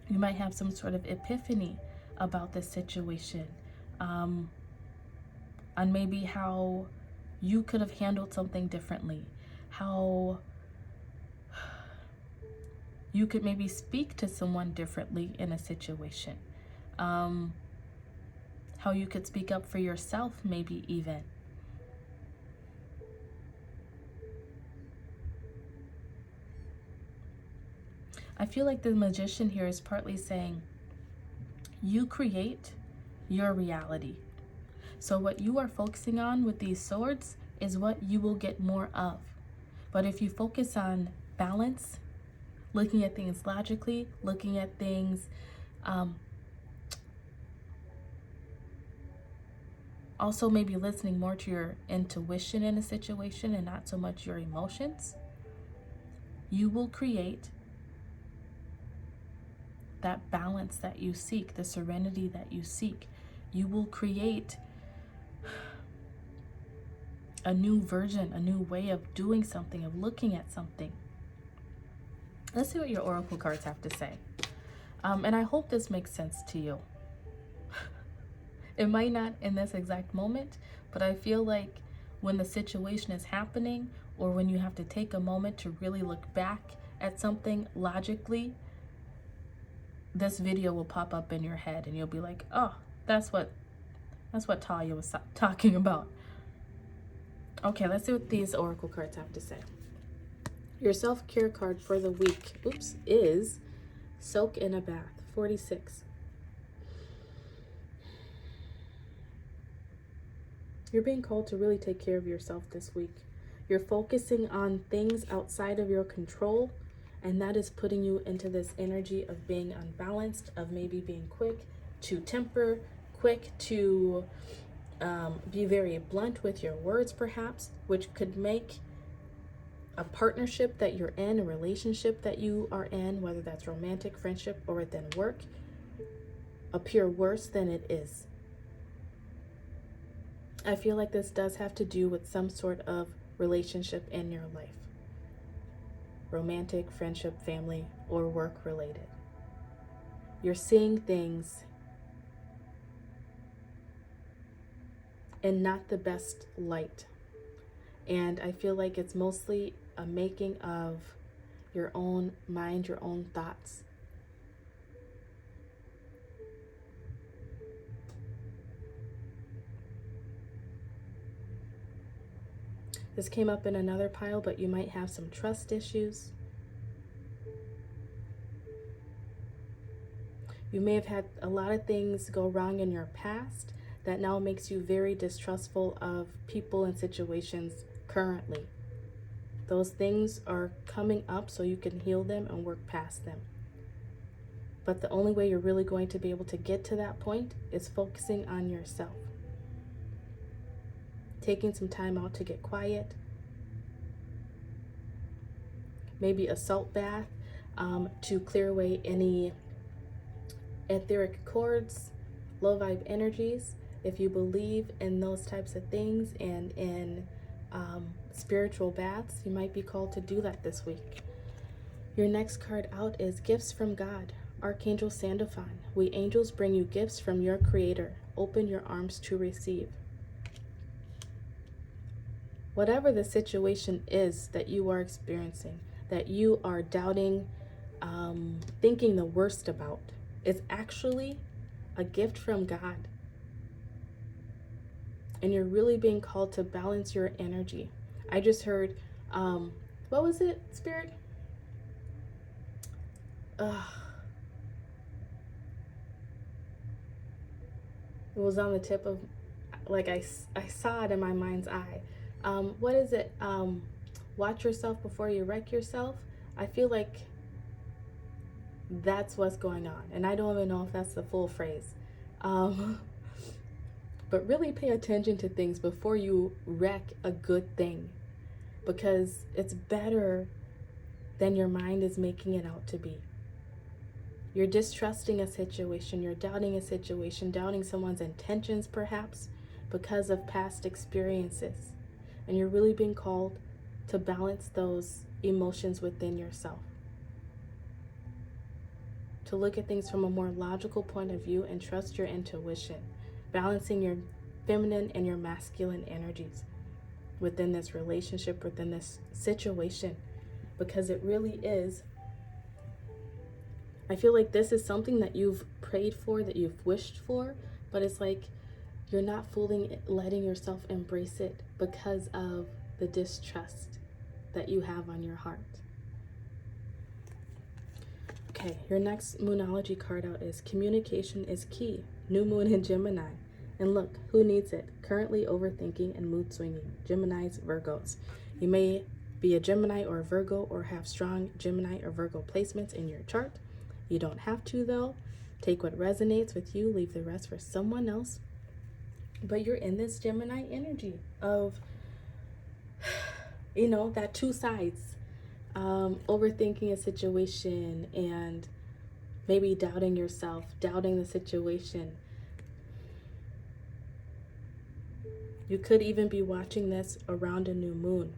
You might have some sort of epiphany about this situation, on maybe how you could have handled something differently, how you could maybe speak to someone differently in a situation, how you could speak up for yourself maybe even. I feel like the Magician here is partly saying you create your reality. So what you are focusing on with these swords is what you will get more of. But if you focus on balance, looking at things logically, looking at things also maybe listening more to your intuition in a situation and not so much your emotions, you will create that balance that you seek, the serenity that you seek. You will create a new version, a new way of doing something, of looking at something. Let's see what your oracle cards have to say. And I hope this makes sense to you. It might not in this exact moment, but I feel like when the situation is happening, or when you have to take a moment to really look back at something logically, this video will pop up in your head and you'll be like, oh, that's what Talia was talking about. Okay, let's see what these oracle cards have to say. Your self-care card for the week, is Soak in a Bath, 46. You're being called to really take care of yourself this week. You're focusing on things outside of your control, and that is putting you into this energy of being unbalanced, of maybe being quick to temper, quick to be very blunt with your words perhaps, which could make a partnership that you're in, a relationship that you are in, whether that's romantic, friendship, or within work, appear worse than it is. I feel like this does have to do with some sort of relationship in your life. Romantic, friendship, family, or work related. You're seeing things in not the best light. And I feel like it's mostly a making of your own mind, your own thoughts. This came up in another pile, but you might have some trust issues. You may have had a lot of things go wrong in your past that now makes you very distrustful of people and situations currently. Those things are coming up so you can heal them and work past them. But the only way you're really going to be able to get to that point is focusing on yourself. Taking some time out to get quiet. Maybe a salt bath to clear away any etheric cords, low vibe energies. If you believe in those types of things and in spiritual baths, you might be called to do that this week. Your next card out is Gifts from God, Archangel Sandalphon. We angels bring you gifts from your Creator. Open your arms to receive. Whatever the situation is that you are experiencing, that you are doubting, thinking the worst about, is actually a gift from God. And you're really being called to balance your energy. I just heard, what was it, Spirit? It was on the tip of, like I saw it in my mind's eye. What is it? Watch yourself before you wreck yourself. I feel like that's what's going on. And I don't even know if that's the full phrase. But really pay attention to things before you wreck a good thing. Because it's better than your mind is making it out to be. You're distrusting a situation. You're doubting a situation. Doubting someone's intentions perhaps because of past experiences. And you're really being called to balance those emotions within yourself. To look at things from a more logical point of view and trust your intuition. Balancing your feminine and your masculine energies within this relationship, within this situation. Because it really is, I feel like this is something that you've prayed for, that you've wished for, but it's like you're not letting yourself embrace it because of the distrust that you have on your heart. Okay, your next Moonology card out is Communication is Key, New Moon in Gemini. And look, who needs it? Currently overthinking and mood swinging. Geminis, Virgos. You may be a Gemini or a Virgo or have strong Gemini or Virgo placements in your chart. You don't have to though. Take what resonates with you, leave the rest for someone else. But you're in this Gemini energy of, that two sides. Overthinking a situation and maybe doubting yourself, doubting the situation. You could even be watching this around a new moon.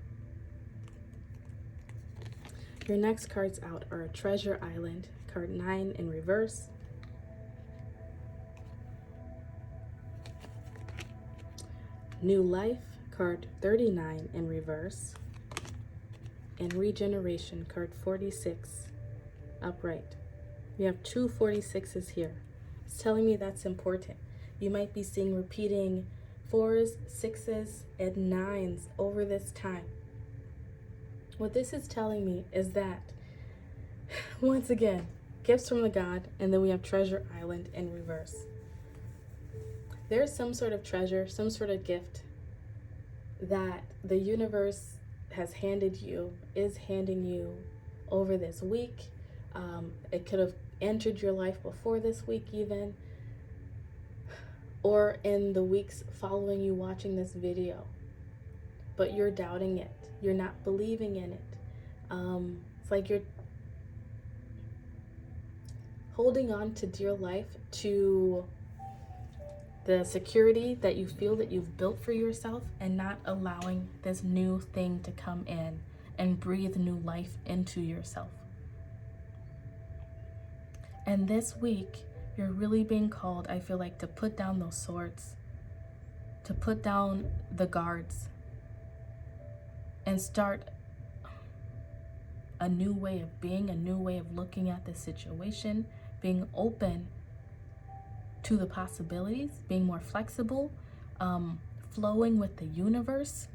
Your next cards out are Treasure Island, card 9 in reverse. New Life, card 39 in reverse. And Regeneration, card 46, upright. You have two 46s here. It's telling me that's important. You might be seeing repeating 4s, 6s, and 9s over this time. What this is telling me is that, once again, gifts from the God, and then we have Treasure Island in reverse. There's some sort of treasure, some sort of gift that the universe has handed you, is handing you over this week. It could have entered your life before this week even, or in the weeks following you watching this video. But you're doubting it. You're not believing in it. It's like you're holding on to dear life, to the security that you feel that you've built for yourself, and not allowing this new thing to come in and breathe new life into yourself. And this week, you're really being called, I feel like, to put down those swords, to put down the guards, and start a new way of being, a new way of looking at the situation, being open to the possibilities, being more flexible, flowing with the universe.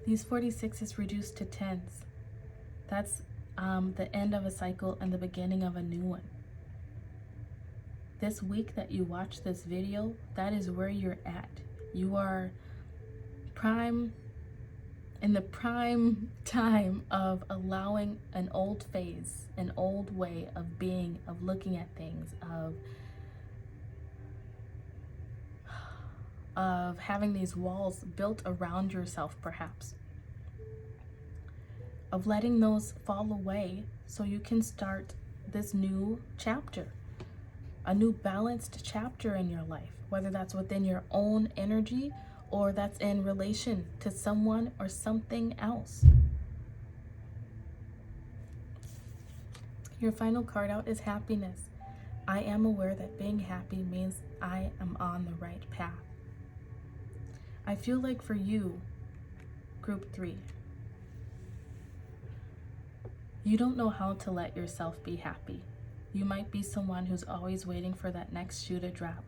These 46 is reduced to 10s. That's the end of a cycle and the beginning of a new one. This week that you watch this video, that is where you're at. You are in the prime time of allowing an old phase, an old way of being, of looking at things, of having these walls built around yourself, perhaps, of letting those fall away so you can start this new chapter, a new balanced chapter in your life, whether that's within your own energy or that's in relation to someone or something else. Your final card out is Happiness. I am aware that being happy means I am on the right path. I feel like for you, group 3, you don't know how to let yourself be happy. You might be someone who's always waiting for that next shoe to drop,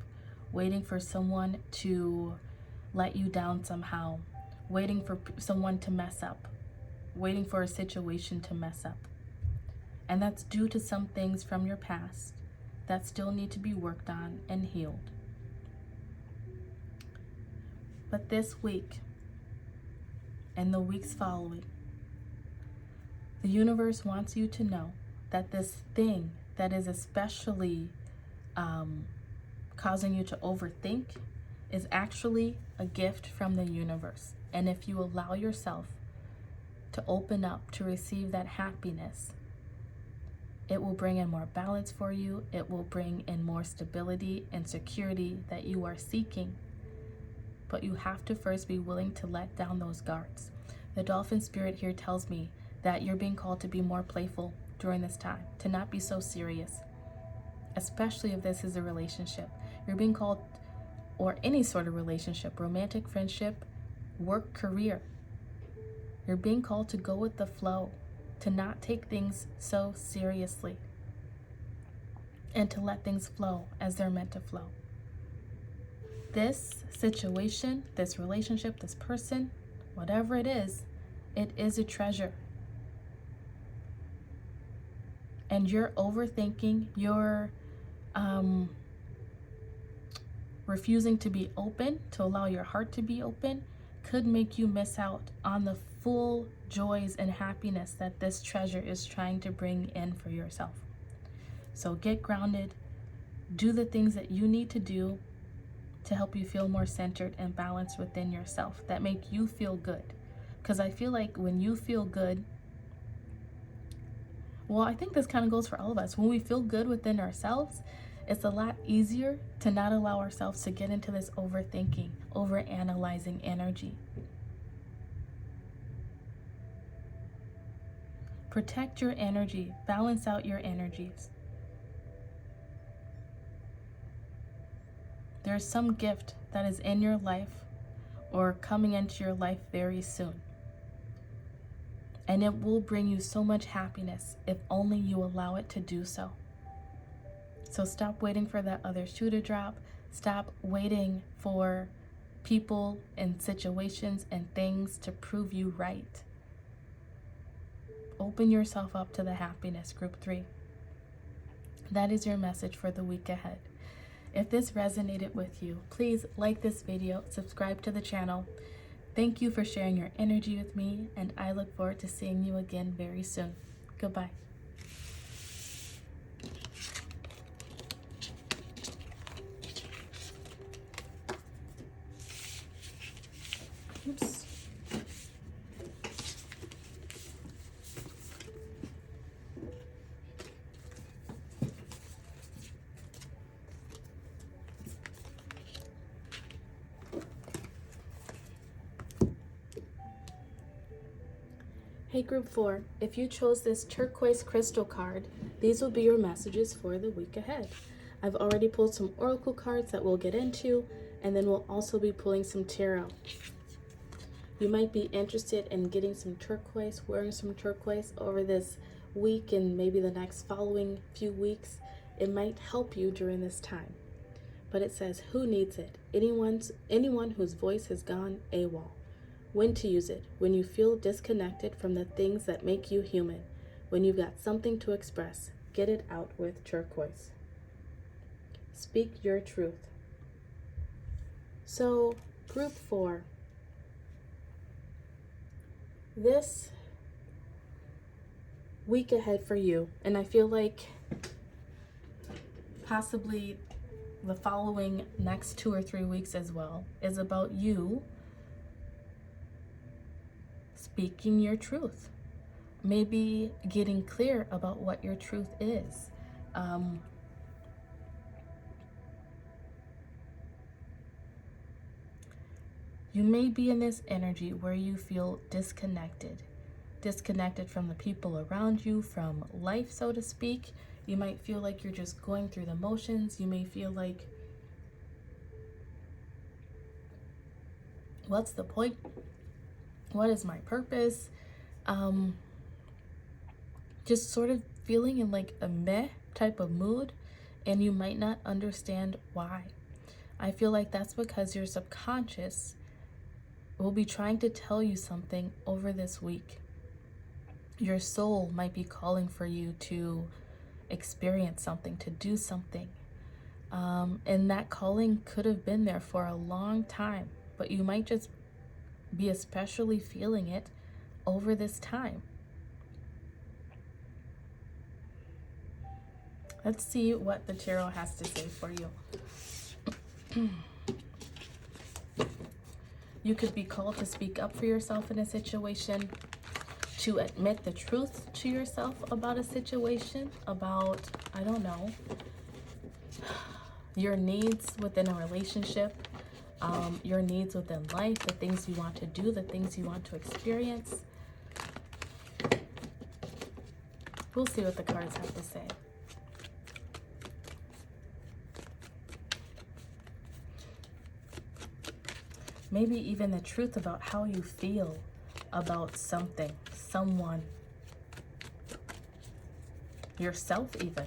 waiting for someone to let you down somehow, waiting for someone to mess up, waiting for a situation to mess up. And that's due to some things from your past that still need to be worked on and healed. But this week and the weeks following, the universe wants you to know that this thing that is especially causing you to overthink is actually a gift from the universe. And if you allow yourself to open up to receive that happiness, it will bring in more balance for you. It will bring in more stability and security that you are seeking. But you have to first be willing to let down those guards. The dolphin spirit here tells me that you're being called to be more playful during this time, to not be so serious, especially if this is a relationship. You're being called, or any sort of relationship, romantic, friendship, work, career. You're being called to go with the flow, to not take things so seriously, and to let things flow as they're meant to flow. This situation, this relationship, this person, whatever it is a treasure. And you're overthinking, you're refusing to be open, to allow your heart to be open, could make you miss out on the full joys and happiness that this treasure is trying to bring in for yourself. So get grounded, do the things that you need to do to help you feel more centered and balanced within yourself, that make you feel good. Because I feel like when you feel good, well, I think this kind of goes for all of us. When we feel good within ourselves, It's a lot easier to not allow ourselves to get into this overthinking, overanalyzing energy. Protect your energy, balance out your energies. There's some gift that is in your life or coming into your life very soon. And it will bring you so much happiness if only you allow it to do so. So stop waiting for that other shoe to drop. Stop waiting for people and situations and things to prove you right. Open yourself up to the happiness, Group 3. That is your message for the week ahead. If this resonated with you, please like this video, subscribe to the channel. Thank you for sharing your energy with me, and I look forward to seeing you again very soon. Goodbye. Oops. Hey Group 4, if you chose this turquoise crystal card, these will be your messages for the week ahead. I've already pulled some oracle cards that we'll get into, and then we'll also be pulling some tarot. You might be interested in getting some turquoise, wearing some turquoise over this week and maybe the next following few weeks. It might help you during this time. But it says, who needs it? Anyone whose voice has gone AWOL. When to use it? When you feel disconnected from the things that make you human. When you've got something to express, get it out with turquoise. Speak your truth. So, Group 4. This week ahead for you, and I feel like possibly the following next 2 or 3 weeks as well, is about you speaking your truth. Maybe getting clear about what your truth is. You may be in this energy where you feel disconnected from the people around you, from life, so to speak. You might feel like you're just going through the motions. You may feel like, what's the point? What is my purpose? Just sort of feeling in like a meh type of mood, and you might not understand why. I feel like that's because your subconscious will be trying to tell you something over this week. Your soul might be calling for you to experience something, to do something. And that calling could have been there for a long time, but you might just be especially feeling it over this time. Let's see what the tarot has to say for you. You could be called to speak up for yourself in a situation, to admit the truth to yourself about a situation, about, I don't know, your needs within a relationship, your needs within life, the things you want to do, the things you want to experience. We'll see what the cards have to say. Maybe even the truth about how you feel about something, someone, yourself even.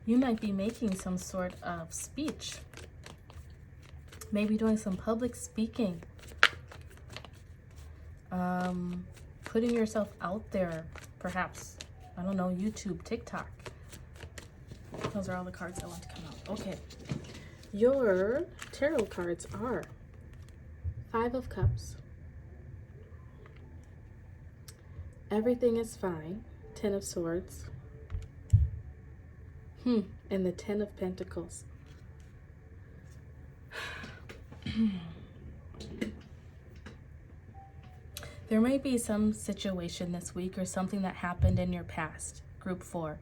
You might be making some sort of speech, maybe doing some public speaking, putting yourself out there, perhaps, I don't know, YouTube, TikTok. Those are all the cards I want to come out. Okay, your tarot cards are 5 of Cups, Everything is fine. Ten of Swords. And the Ten of Pentacles. There may be some situation this week or something that happened in your past, Group 4.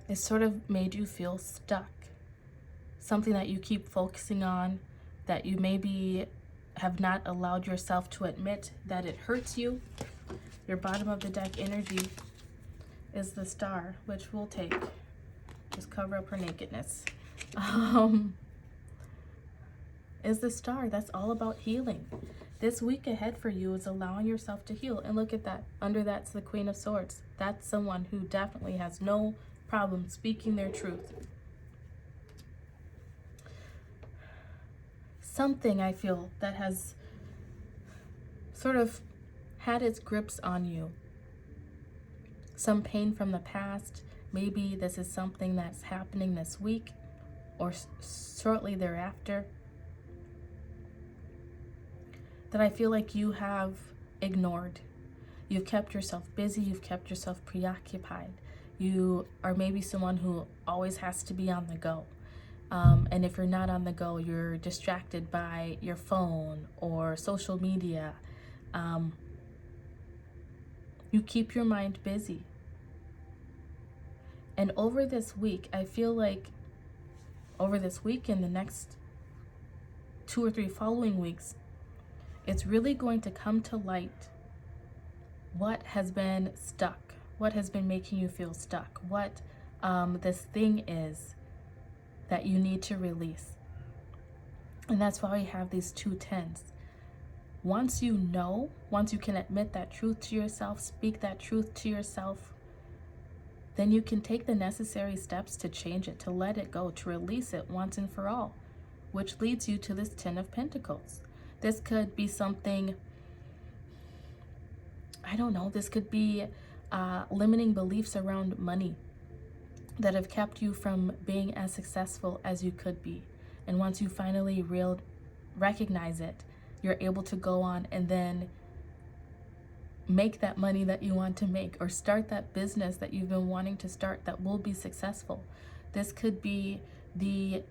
It sort of made you feel stuck. Something that you keep focusing on, that you maybe have not allowed yourself to admit that it hurts you. Your bottom of the deck energy is the Star, which we'll take. Just cover up her nakedness. Is the Star. That's all about healing. This week ahead for you is allowing yourself to heal. And look at that. Under that's the Queen of Swords. That's someone who definitely has no problem speaking their truth. Something I feel that has sort of had its grips on you. Some pain from the past. Maybe this is something that's happening this week or shortly thereafter, that I feel like you have ignored. You've kept yourself busy. You've kept yourself preoccupied. You are maybe someone who always has to be on the go. And if you're not on the go, you're distracted by your phone or social media. You keep your mind busy. And over this week, I feel like over this week and the next 2 or 3 following weeks, it's really going to come to light what has been stuck, what has been making you feel stuck, what this thing is that you need to release. And that's why we have these 2 tens. Once you know, once you can admit that truth to yourself, speak that truth to yourself, then you can take the necessary steps to change it, to let it go, to release it once and for all, which leads you to this 10 of Pentacles. This could be something, I don't know, this could be limiting beliefs around money that have kept you from being as successful as you could be. And once you finally recognize it, you're able to go on and then make that money that you want to make, or start that business that you've been wanting to start that will be successful. This could be the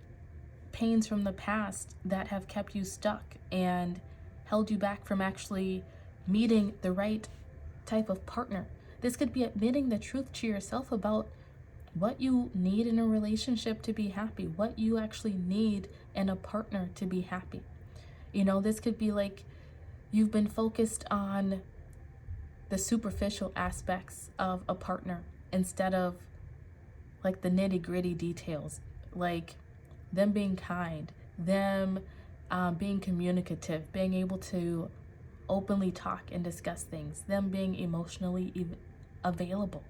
pains from the past that have kept you stuck and held you back from actually meeting the right type of partner. This could be admitting the truth to yourself about what you need in a relationship to be happy, what you actually need in a partner to be happy. You know, this could be like you've been focused on the superficial aspects of a partner instead of like the nitty-gritty details, like them being kind, them being communicative, being able to openly talk and discuss things, them being emotionally available.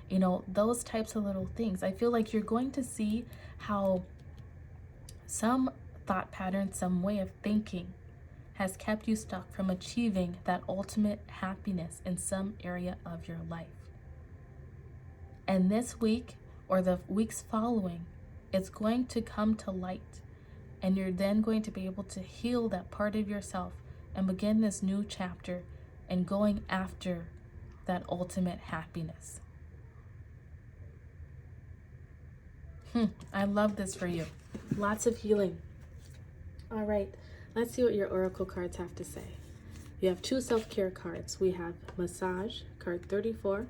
You know, those types of little things. I feel like you're going to see how some thought pattern, some way of thinking has kept you stuck from achieving that ultimate happiness in some area of your life. And this week or the weeks following, it's going to come to light, and you're then going to be able to heal that part of yourself and begin this new chapter and going after that ultimate happiness. I love this for you. Lots of healing. All right, let's see what your oracle cards have to say. You have 2 self-care cards. We have Massage, card 34.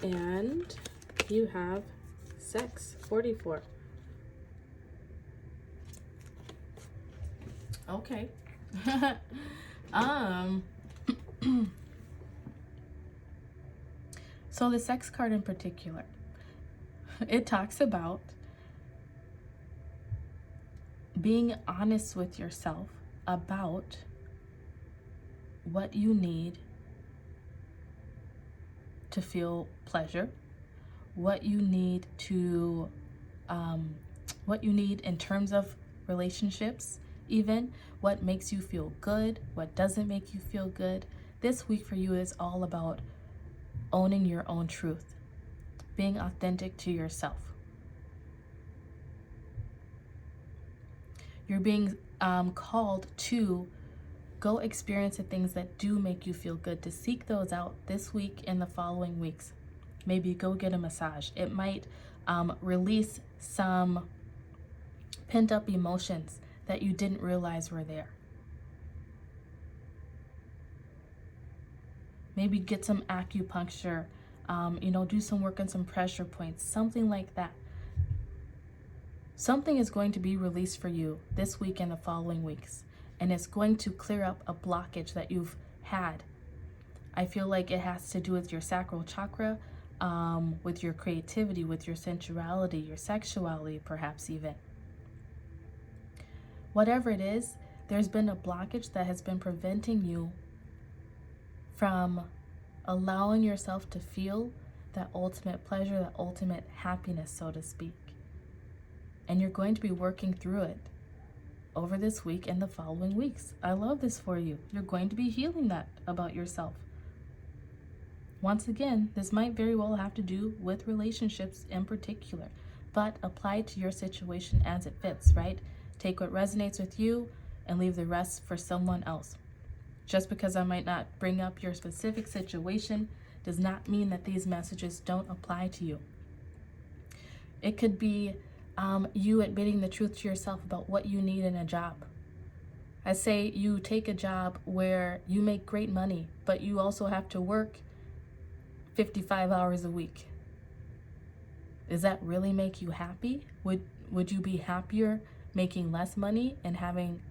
And you have Sex, 44. Okay. So the Sex card in particular, it talks about being honest with yourself about what you need to feel pleasure, what you need to, what you need in terms of relationships, even what makes you feel good, what doesn't make you feel good. This week for you is all about owning your own truth, being authentic to yourself. You're being called to go experience the things that do make you feel good, to seek those out this week and the following weeks. Maybe go get a massage. It might release some pent up emotions that you didn't realize were there. Maybe get some acupuncture, do some work on some pressure points, something like that. Something is going to be released for you this week and the following weeks, and it's going to clear up a blockage that you've had. I feel like it has to do with your sacral chakra, with your creativity, with your sensuality, your sexuality, perhaps even. Whatever it is, there's been a blockage that has been preventing you from allowing yourself to feel that ultimate pleasure, that ultimate happiness, so to speak. And you're going to be working through it over this week and the following weeks. I love this for you. You're going to be healing that about yourself. Once again, this might very well have to do with relationships in particular, but apply it to your situation as it fits, right? Take what resonates with you and leave the rest for someone else. Just because I might not bring up your specific situation does not mean that these messages don't apply to you. It could be you admitting the truth to yourself about what you need in a job. I say you take a job where you make great money, but you also have to work 55 hours a week. Does that really make you happy? Would you be happier making less money and having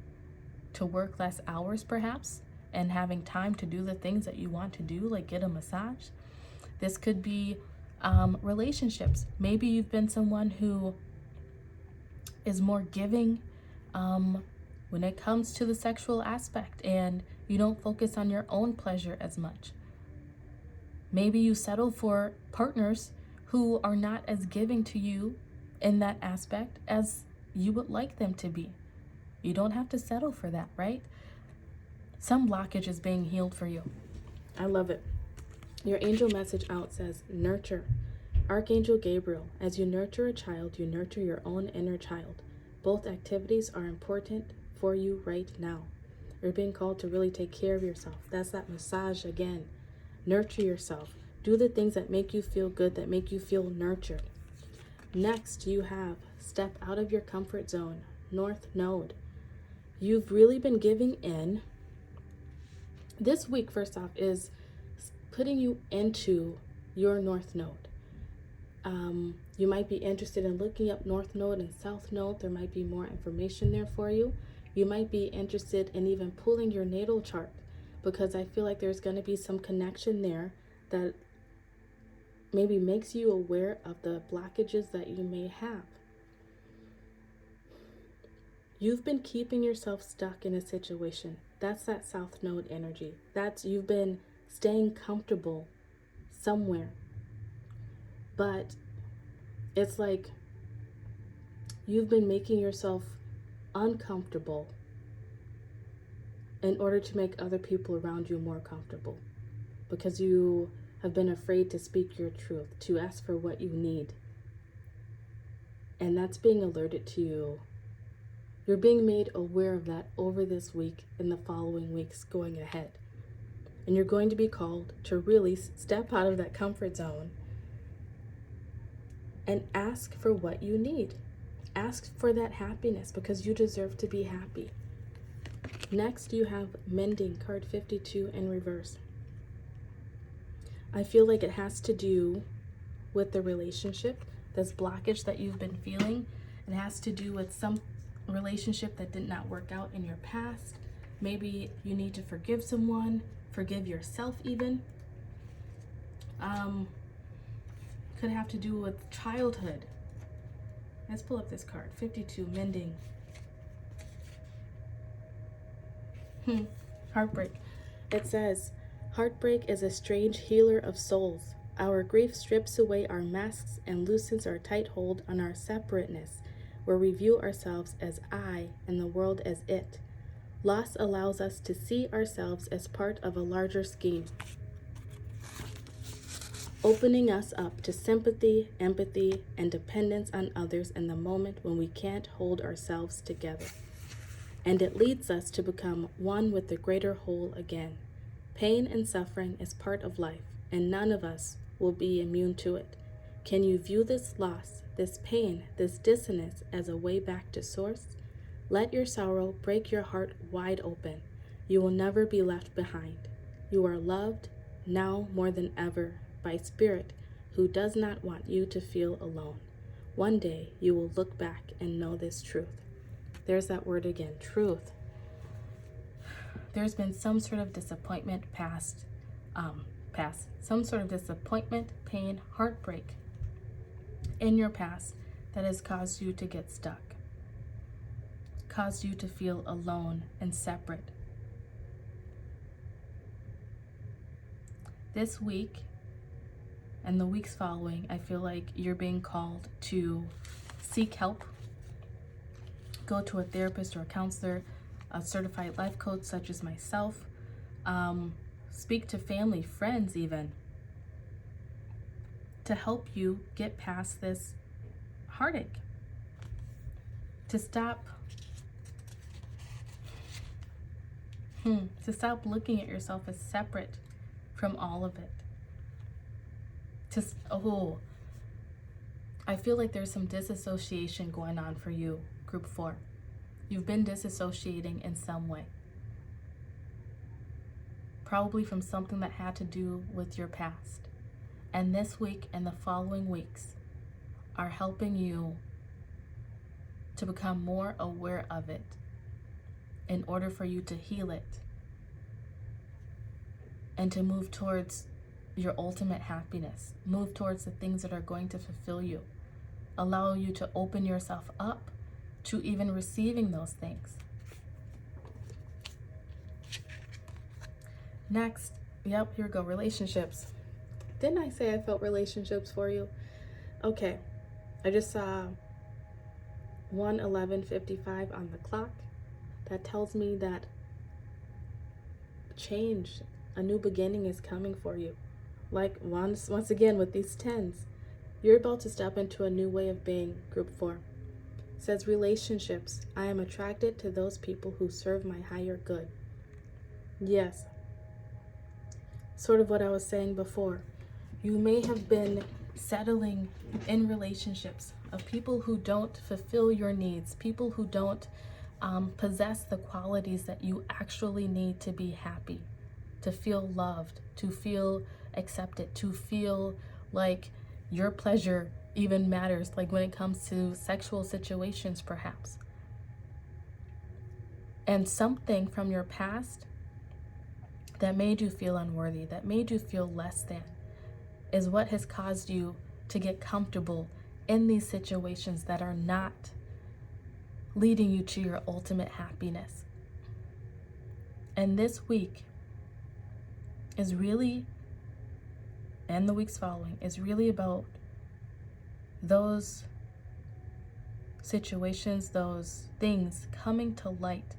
to work less hours perhaps, and having time to do the things that you want to do, like get a massage? This could be relationships. Maybe you've been someone who is more giving when it comes to the sexual aspect, and you don't focus on your own pleasure as much. Maybe you settle for partners who are not as giving to you in that aspect as you would like them to be. You don't have to settle for that, right? Some blockage is being healed for you. I love it. Your angel message out says, nurture. Archangel Gabriel, as you nurture a child, you nurture your own inner child. Both activities are important for you right now. You're being called to really take care of yourself. That's that massage again. Nurture yourself. Do the things that make you feel good, that make you feel nurtured. Next, you have step out of your comfort zone, North Node. You've really been giving in. This week, first off, is putting you into your North Node. You might be interested in looking up North Node and South Node. There might be more information there for you. You might be interested in even pulling your natal chart, because I feel like there's going to be some connection there that maybe makes you aware of the blockages that you may have. You've been keeping yourself stuck in a situation. That's that South Node energy. You've been staying comfortable somewhere. But it's like you've been making yourself uncomfortable in order to make other people around you more comfortable, because you have been afraid to speak your truth, to ask for what you need. And that's being alerted to you. You're being made aware of that over this week and the following weeks going ahead. And you're going to be called to really step out of that comfort zone and ask for what you need. Ask for that happiness, because you deserve to be happy. Next, you have mending, card 52 in reverse. I feel like it has to do with the relationship, this blockage that you've been feeling. It has to do with some relationship that did not work out in your past. Maybe you need to forgive someone, forgive yourself even. Could have to do with childhood. Let's pull up this card, 52, mending. Heartbreak. It says, heartbreak is a strange healer of souls. Our grief strips away our masks and loosens our tight hold on our separateness, where we view ourselves as I and the world as it. Loss allows us to see ourselves as part of a larger scheme, opening us up to sympathy, empathy, and dependence on others in the moment when we can't hold ourselves together. and it leads us to become one with the greater whole again. Pain and suffering is part of life, and none of us will be immune to it. Can you view this loss, this pain, this dissonance as a way back to source? Let your sorrow break your heart wide open. You will never be left behind. You are loved, now more than ever, by Spirit, who does not want you to feel alone. One day you will look back and know this truth. There's that word again, truth. There's been some sort of disappointment some sort of disappointment, pain, heartbreak in your past that has caused you to get stuck, caused you to feel alone and separate. This week and the weeks following, I feel like you're being called to seek help. Go to a therapist or a counselor, a certified life coach such as myself. Speak to family, friends even, to help you get past this heartache. To stop looking at yourself as separate from all of it. I feel like there's some disassociation going on for you, Group 4. You've been disassociating in some way. Probably from something that had to do with your past. And this week and the following weeks are helping you to become more aware of it in order for you to heal it and to move towards your ultimate happiness. Move towards the things that are going to fulfill you. Allow you to open yourself up to even receiving those things. Next, here we go, relationships. Didn't I say I felt relationships for you? Okay, I just saw 1:11:55 on the clock. That tells me that change, a new beginning is coming for you. Like once again with these 10s, you're about to step into a new way of being, Group 4. It says relationships. I am attracted to those people who serve my higher good. Yes. Sort of what I was saying before. You may have been settling in relationships of people who don't fulfill your needs, people who don't possess the qualities that you actually need to be happy, to feel loved, to feel accepted, to feel like your pleasure even matters, like when it comes to sexual situations perhaps. And something from your past that made you feel unworthy, that made you feel less than, is what has caused you to get comfortable in these situations that are not leading you to your ultimate happiness. And this week is really, and the weeks following, is really about those situations, those things coming to light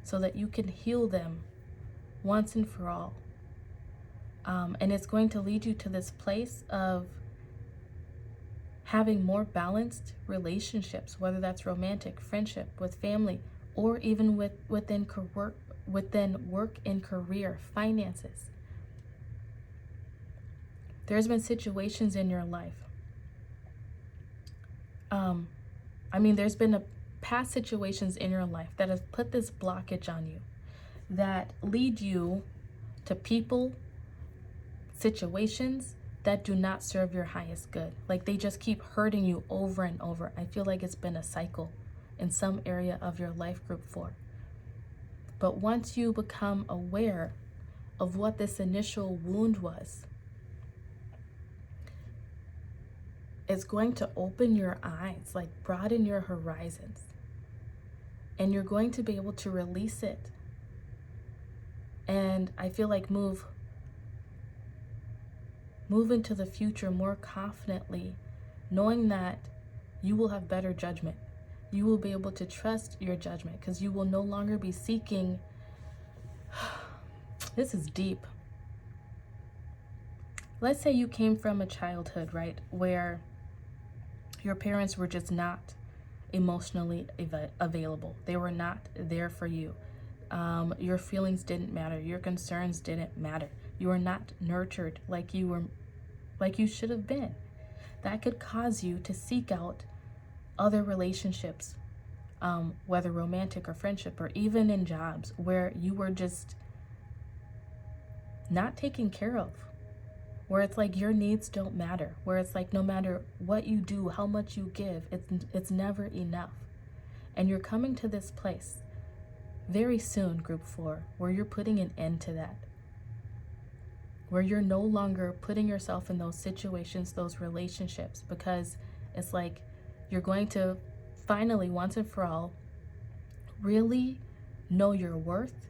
so that you can heal them once and for all. And it's going to lead you to this place of having more balanced relationships, whether that's romantic, friendship, with family, or even within work and career, finances. There's been situations in your life. There's been past situations in your life that have put this blockage on you, that lead you to people, situations that do not serve your highest good. Like they just keep hurting you over and over. I feel like it's been a cycle in some area of your life, Group 4. But once you become aware of what this initial wound was, it's going to open your eyes, like broaden your horizons. And you're going to be able to release it. And I feel like move into the future more confidently, knowing that you will have better judgment. You will be able to trust your judgment because you will no longer be seeking. This is deep. Let's say you came from a childhood, right, where your parents were just not emotionally available. They were not there for you. Your feelings didn't matter. Your concerns didn't matter. You were not nurtured like you should have been. That could cause you to seek out other relationships, whether romantic or friendship, or even in jobs where you were just not taken care of, where it's like your needs don't matter, where it's like no matter what you do, how much you give, it's never enough. And you're coming to this place very soon, group 4, where you're putting an end to that, where you're no longer putting yourself in those situations, those relationships, because it's like you're going to finally, once and for all, really know your worth,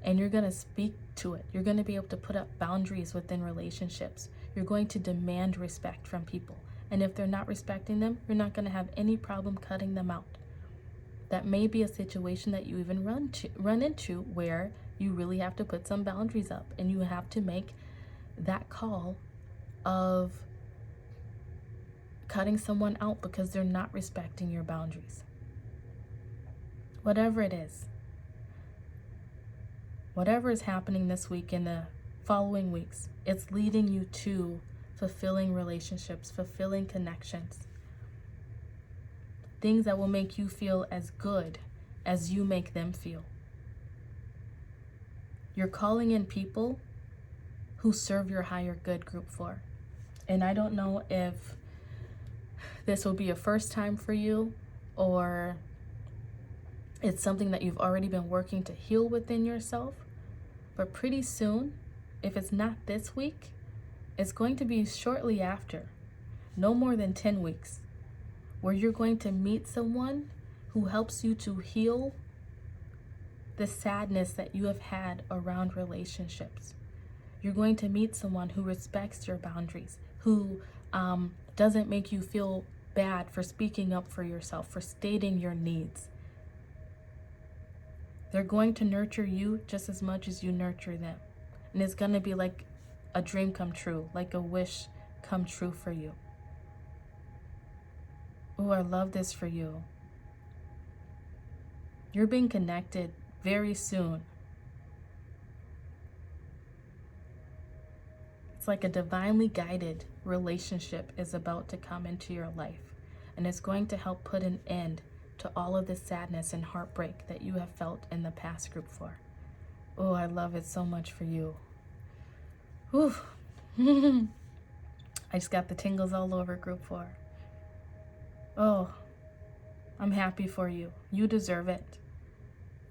and you're going to speak to it. You're going to be able to put up boundaries within relationships. You're going to demand respect from people. And if they're not respecting them, you're not going to have any problem cutting them out. That may be a situation that you even run into where you really have to put some boundaries up, and you have to make that call of cutting someone out because they're not respecting your boundaries. Whatever it is, whatever is happening this week and the following weeks, it's leading you to fulfilling relationships, fulfilling connections, things that will make you feel as good as you make them feel. You're calling in people who serve your higher good, group 4. And I don't know if this will be a first time for you, or it's something that you've already been working to heal within yourself. But pretty soon, if it's not this week, it's going to be shortly after, no more than 10 weeks, where you're going to meet someone who helps you to heal the sadness that you have had around relationships. You're going to meet someone who respects your boundaries, who doesn't make you feel bad for speaking up for yourself, for stating your needs. They're going to nurture you just as much as you nurture them. And it's going to be like a dream come true, like a wish come true for you. Oh, I love this for you. You're being connected very soon. It's like a divinely guided relationship is about to come into your life. And it's going to help put an end to all of the sadness and heartbreak that you have felt in the past, group 4. Oh, I love it so much for you. Whew. I just got the tingles all over, group 4. Oh, I'm happy for you. You deserve it.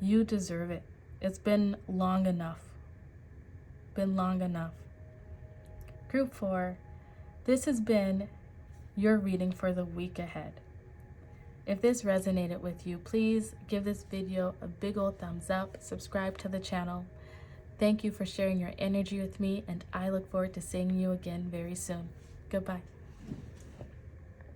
You deserve it. It's been long enough. Been long enough. Group 4, this has been your reading for the week ahead. If this resonated with you, please give this video a big old thumbs up, subscribe to the channel. Thank you for sharing your energy with me, and I look forward to seeing you again very soon. Goodbye.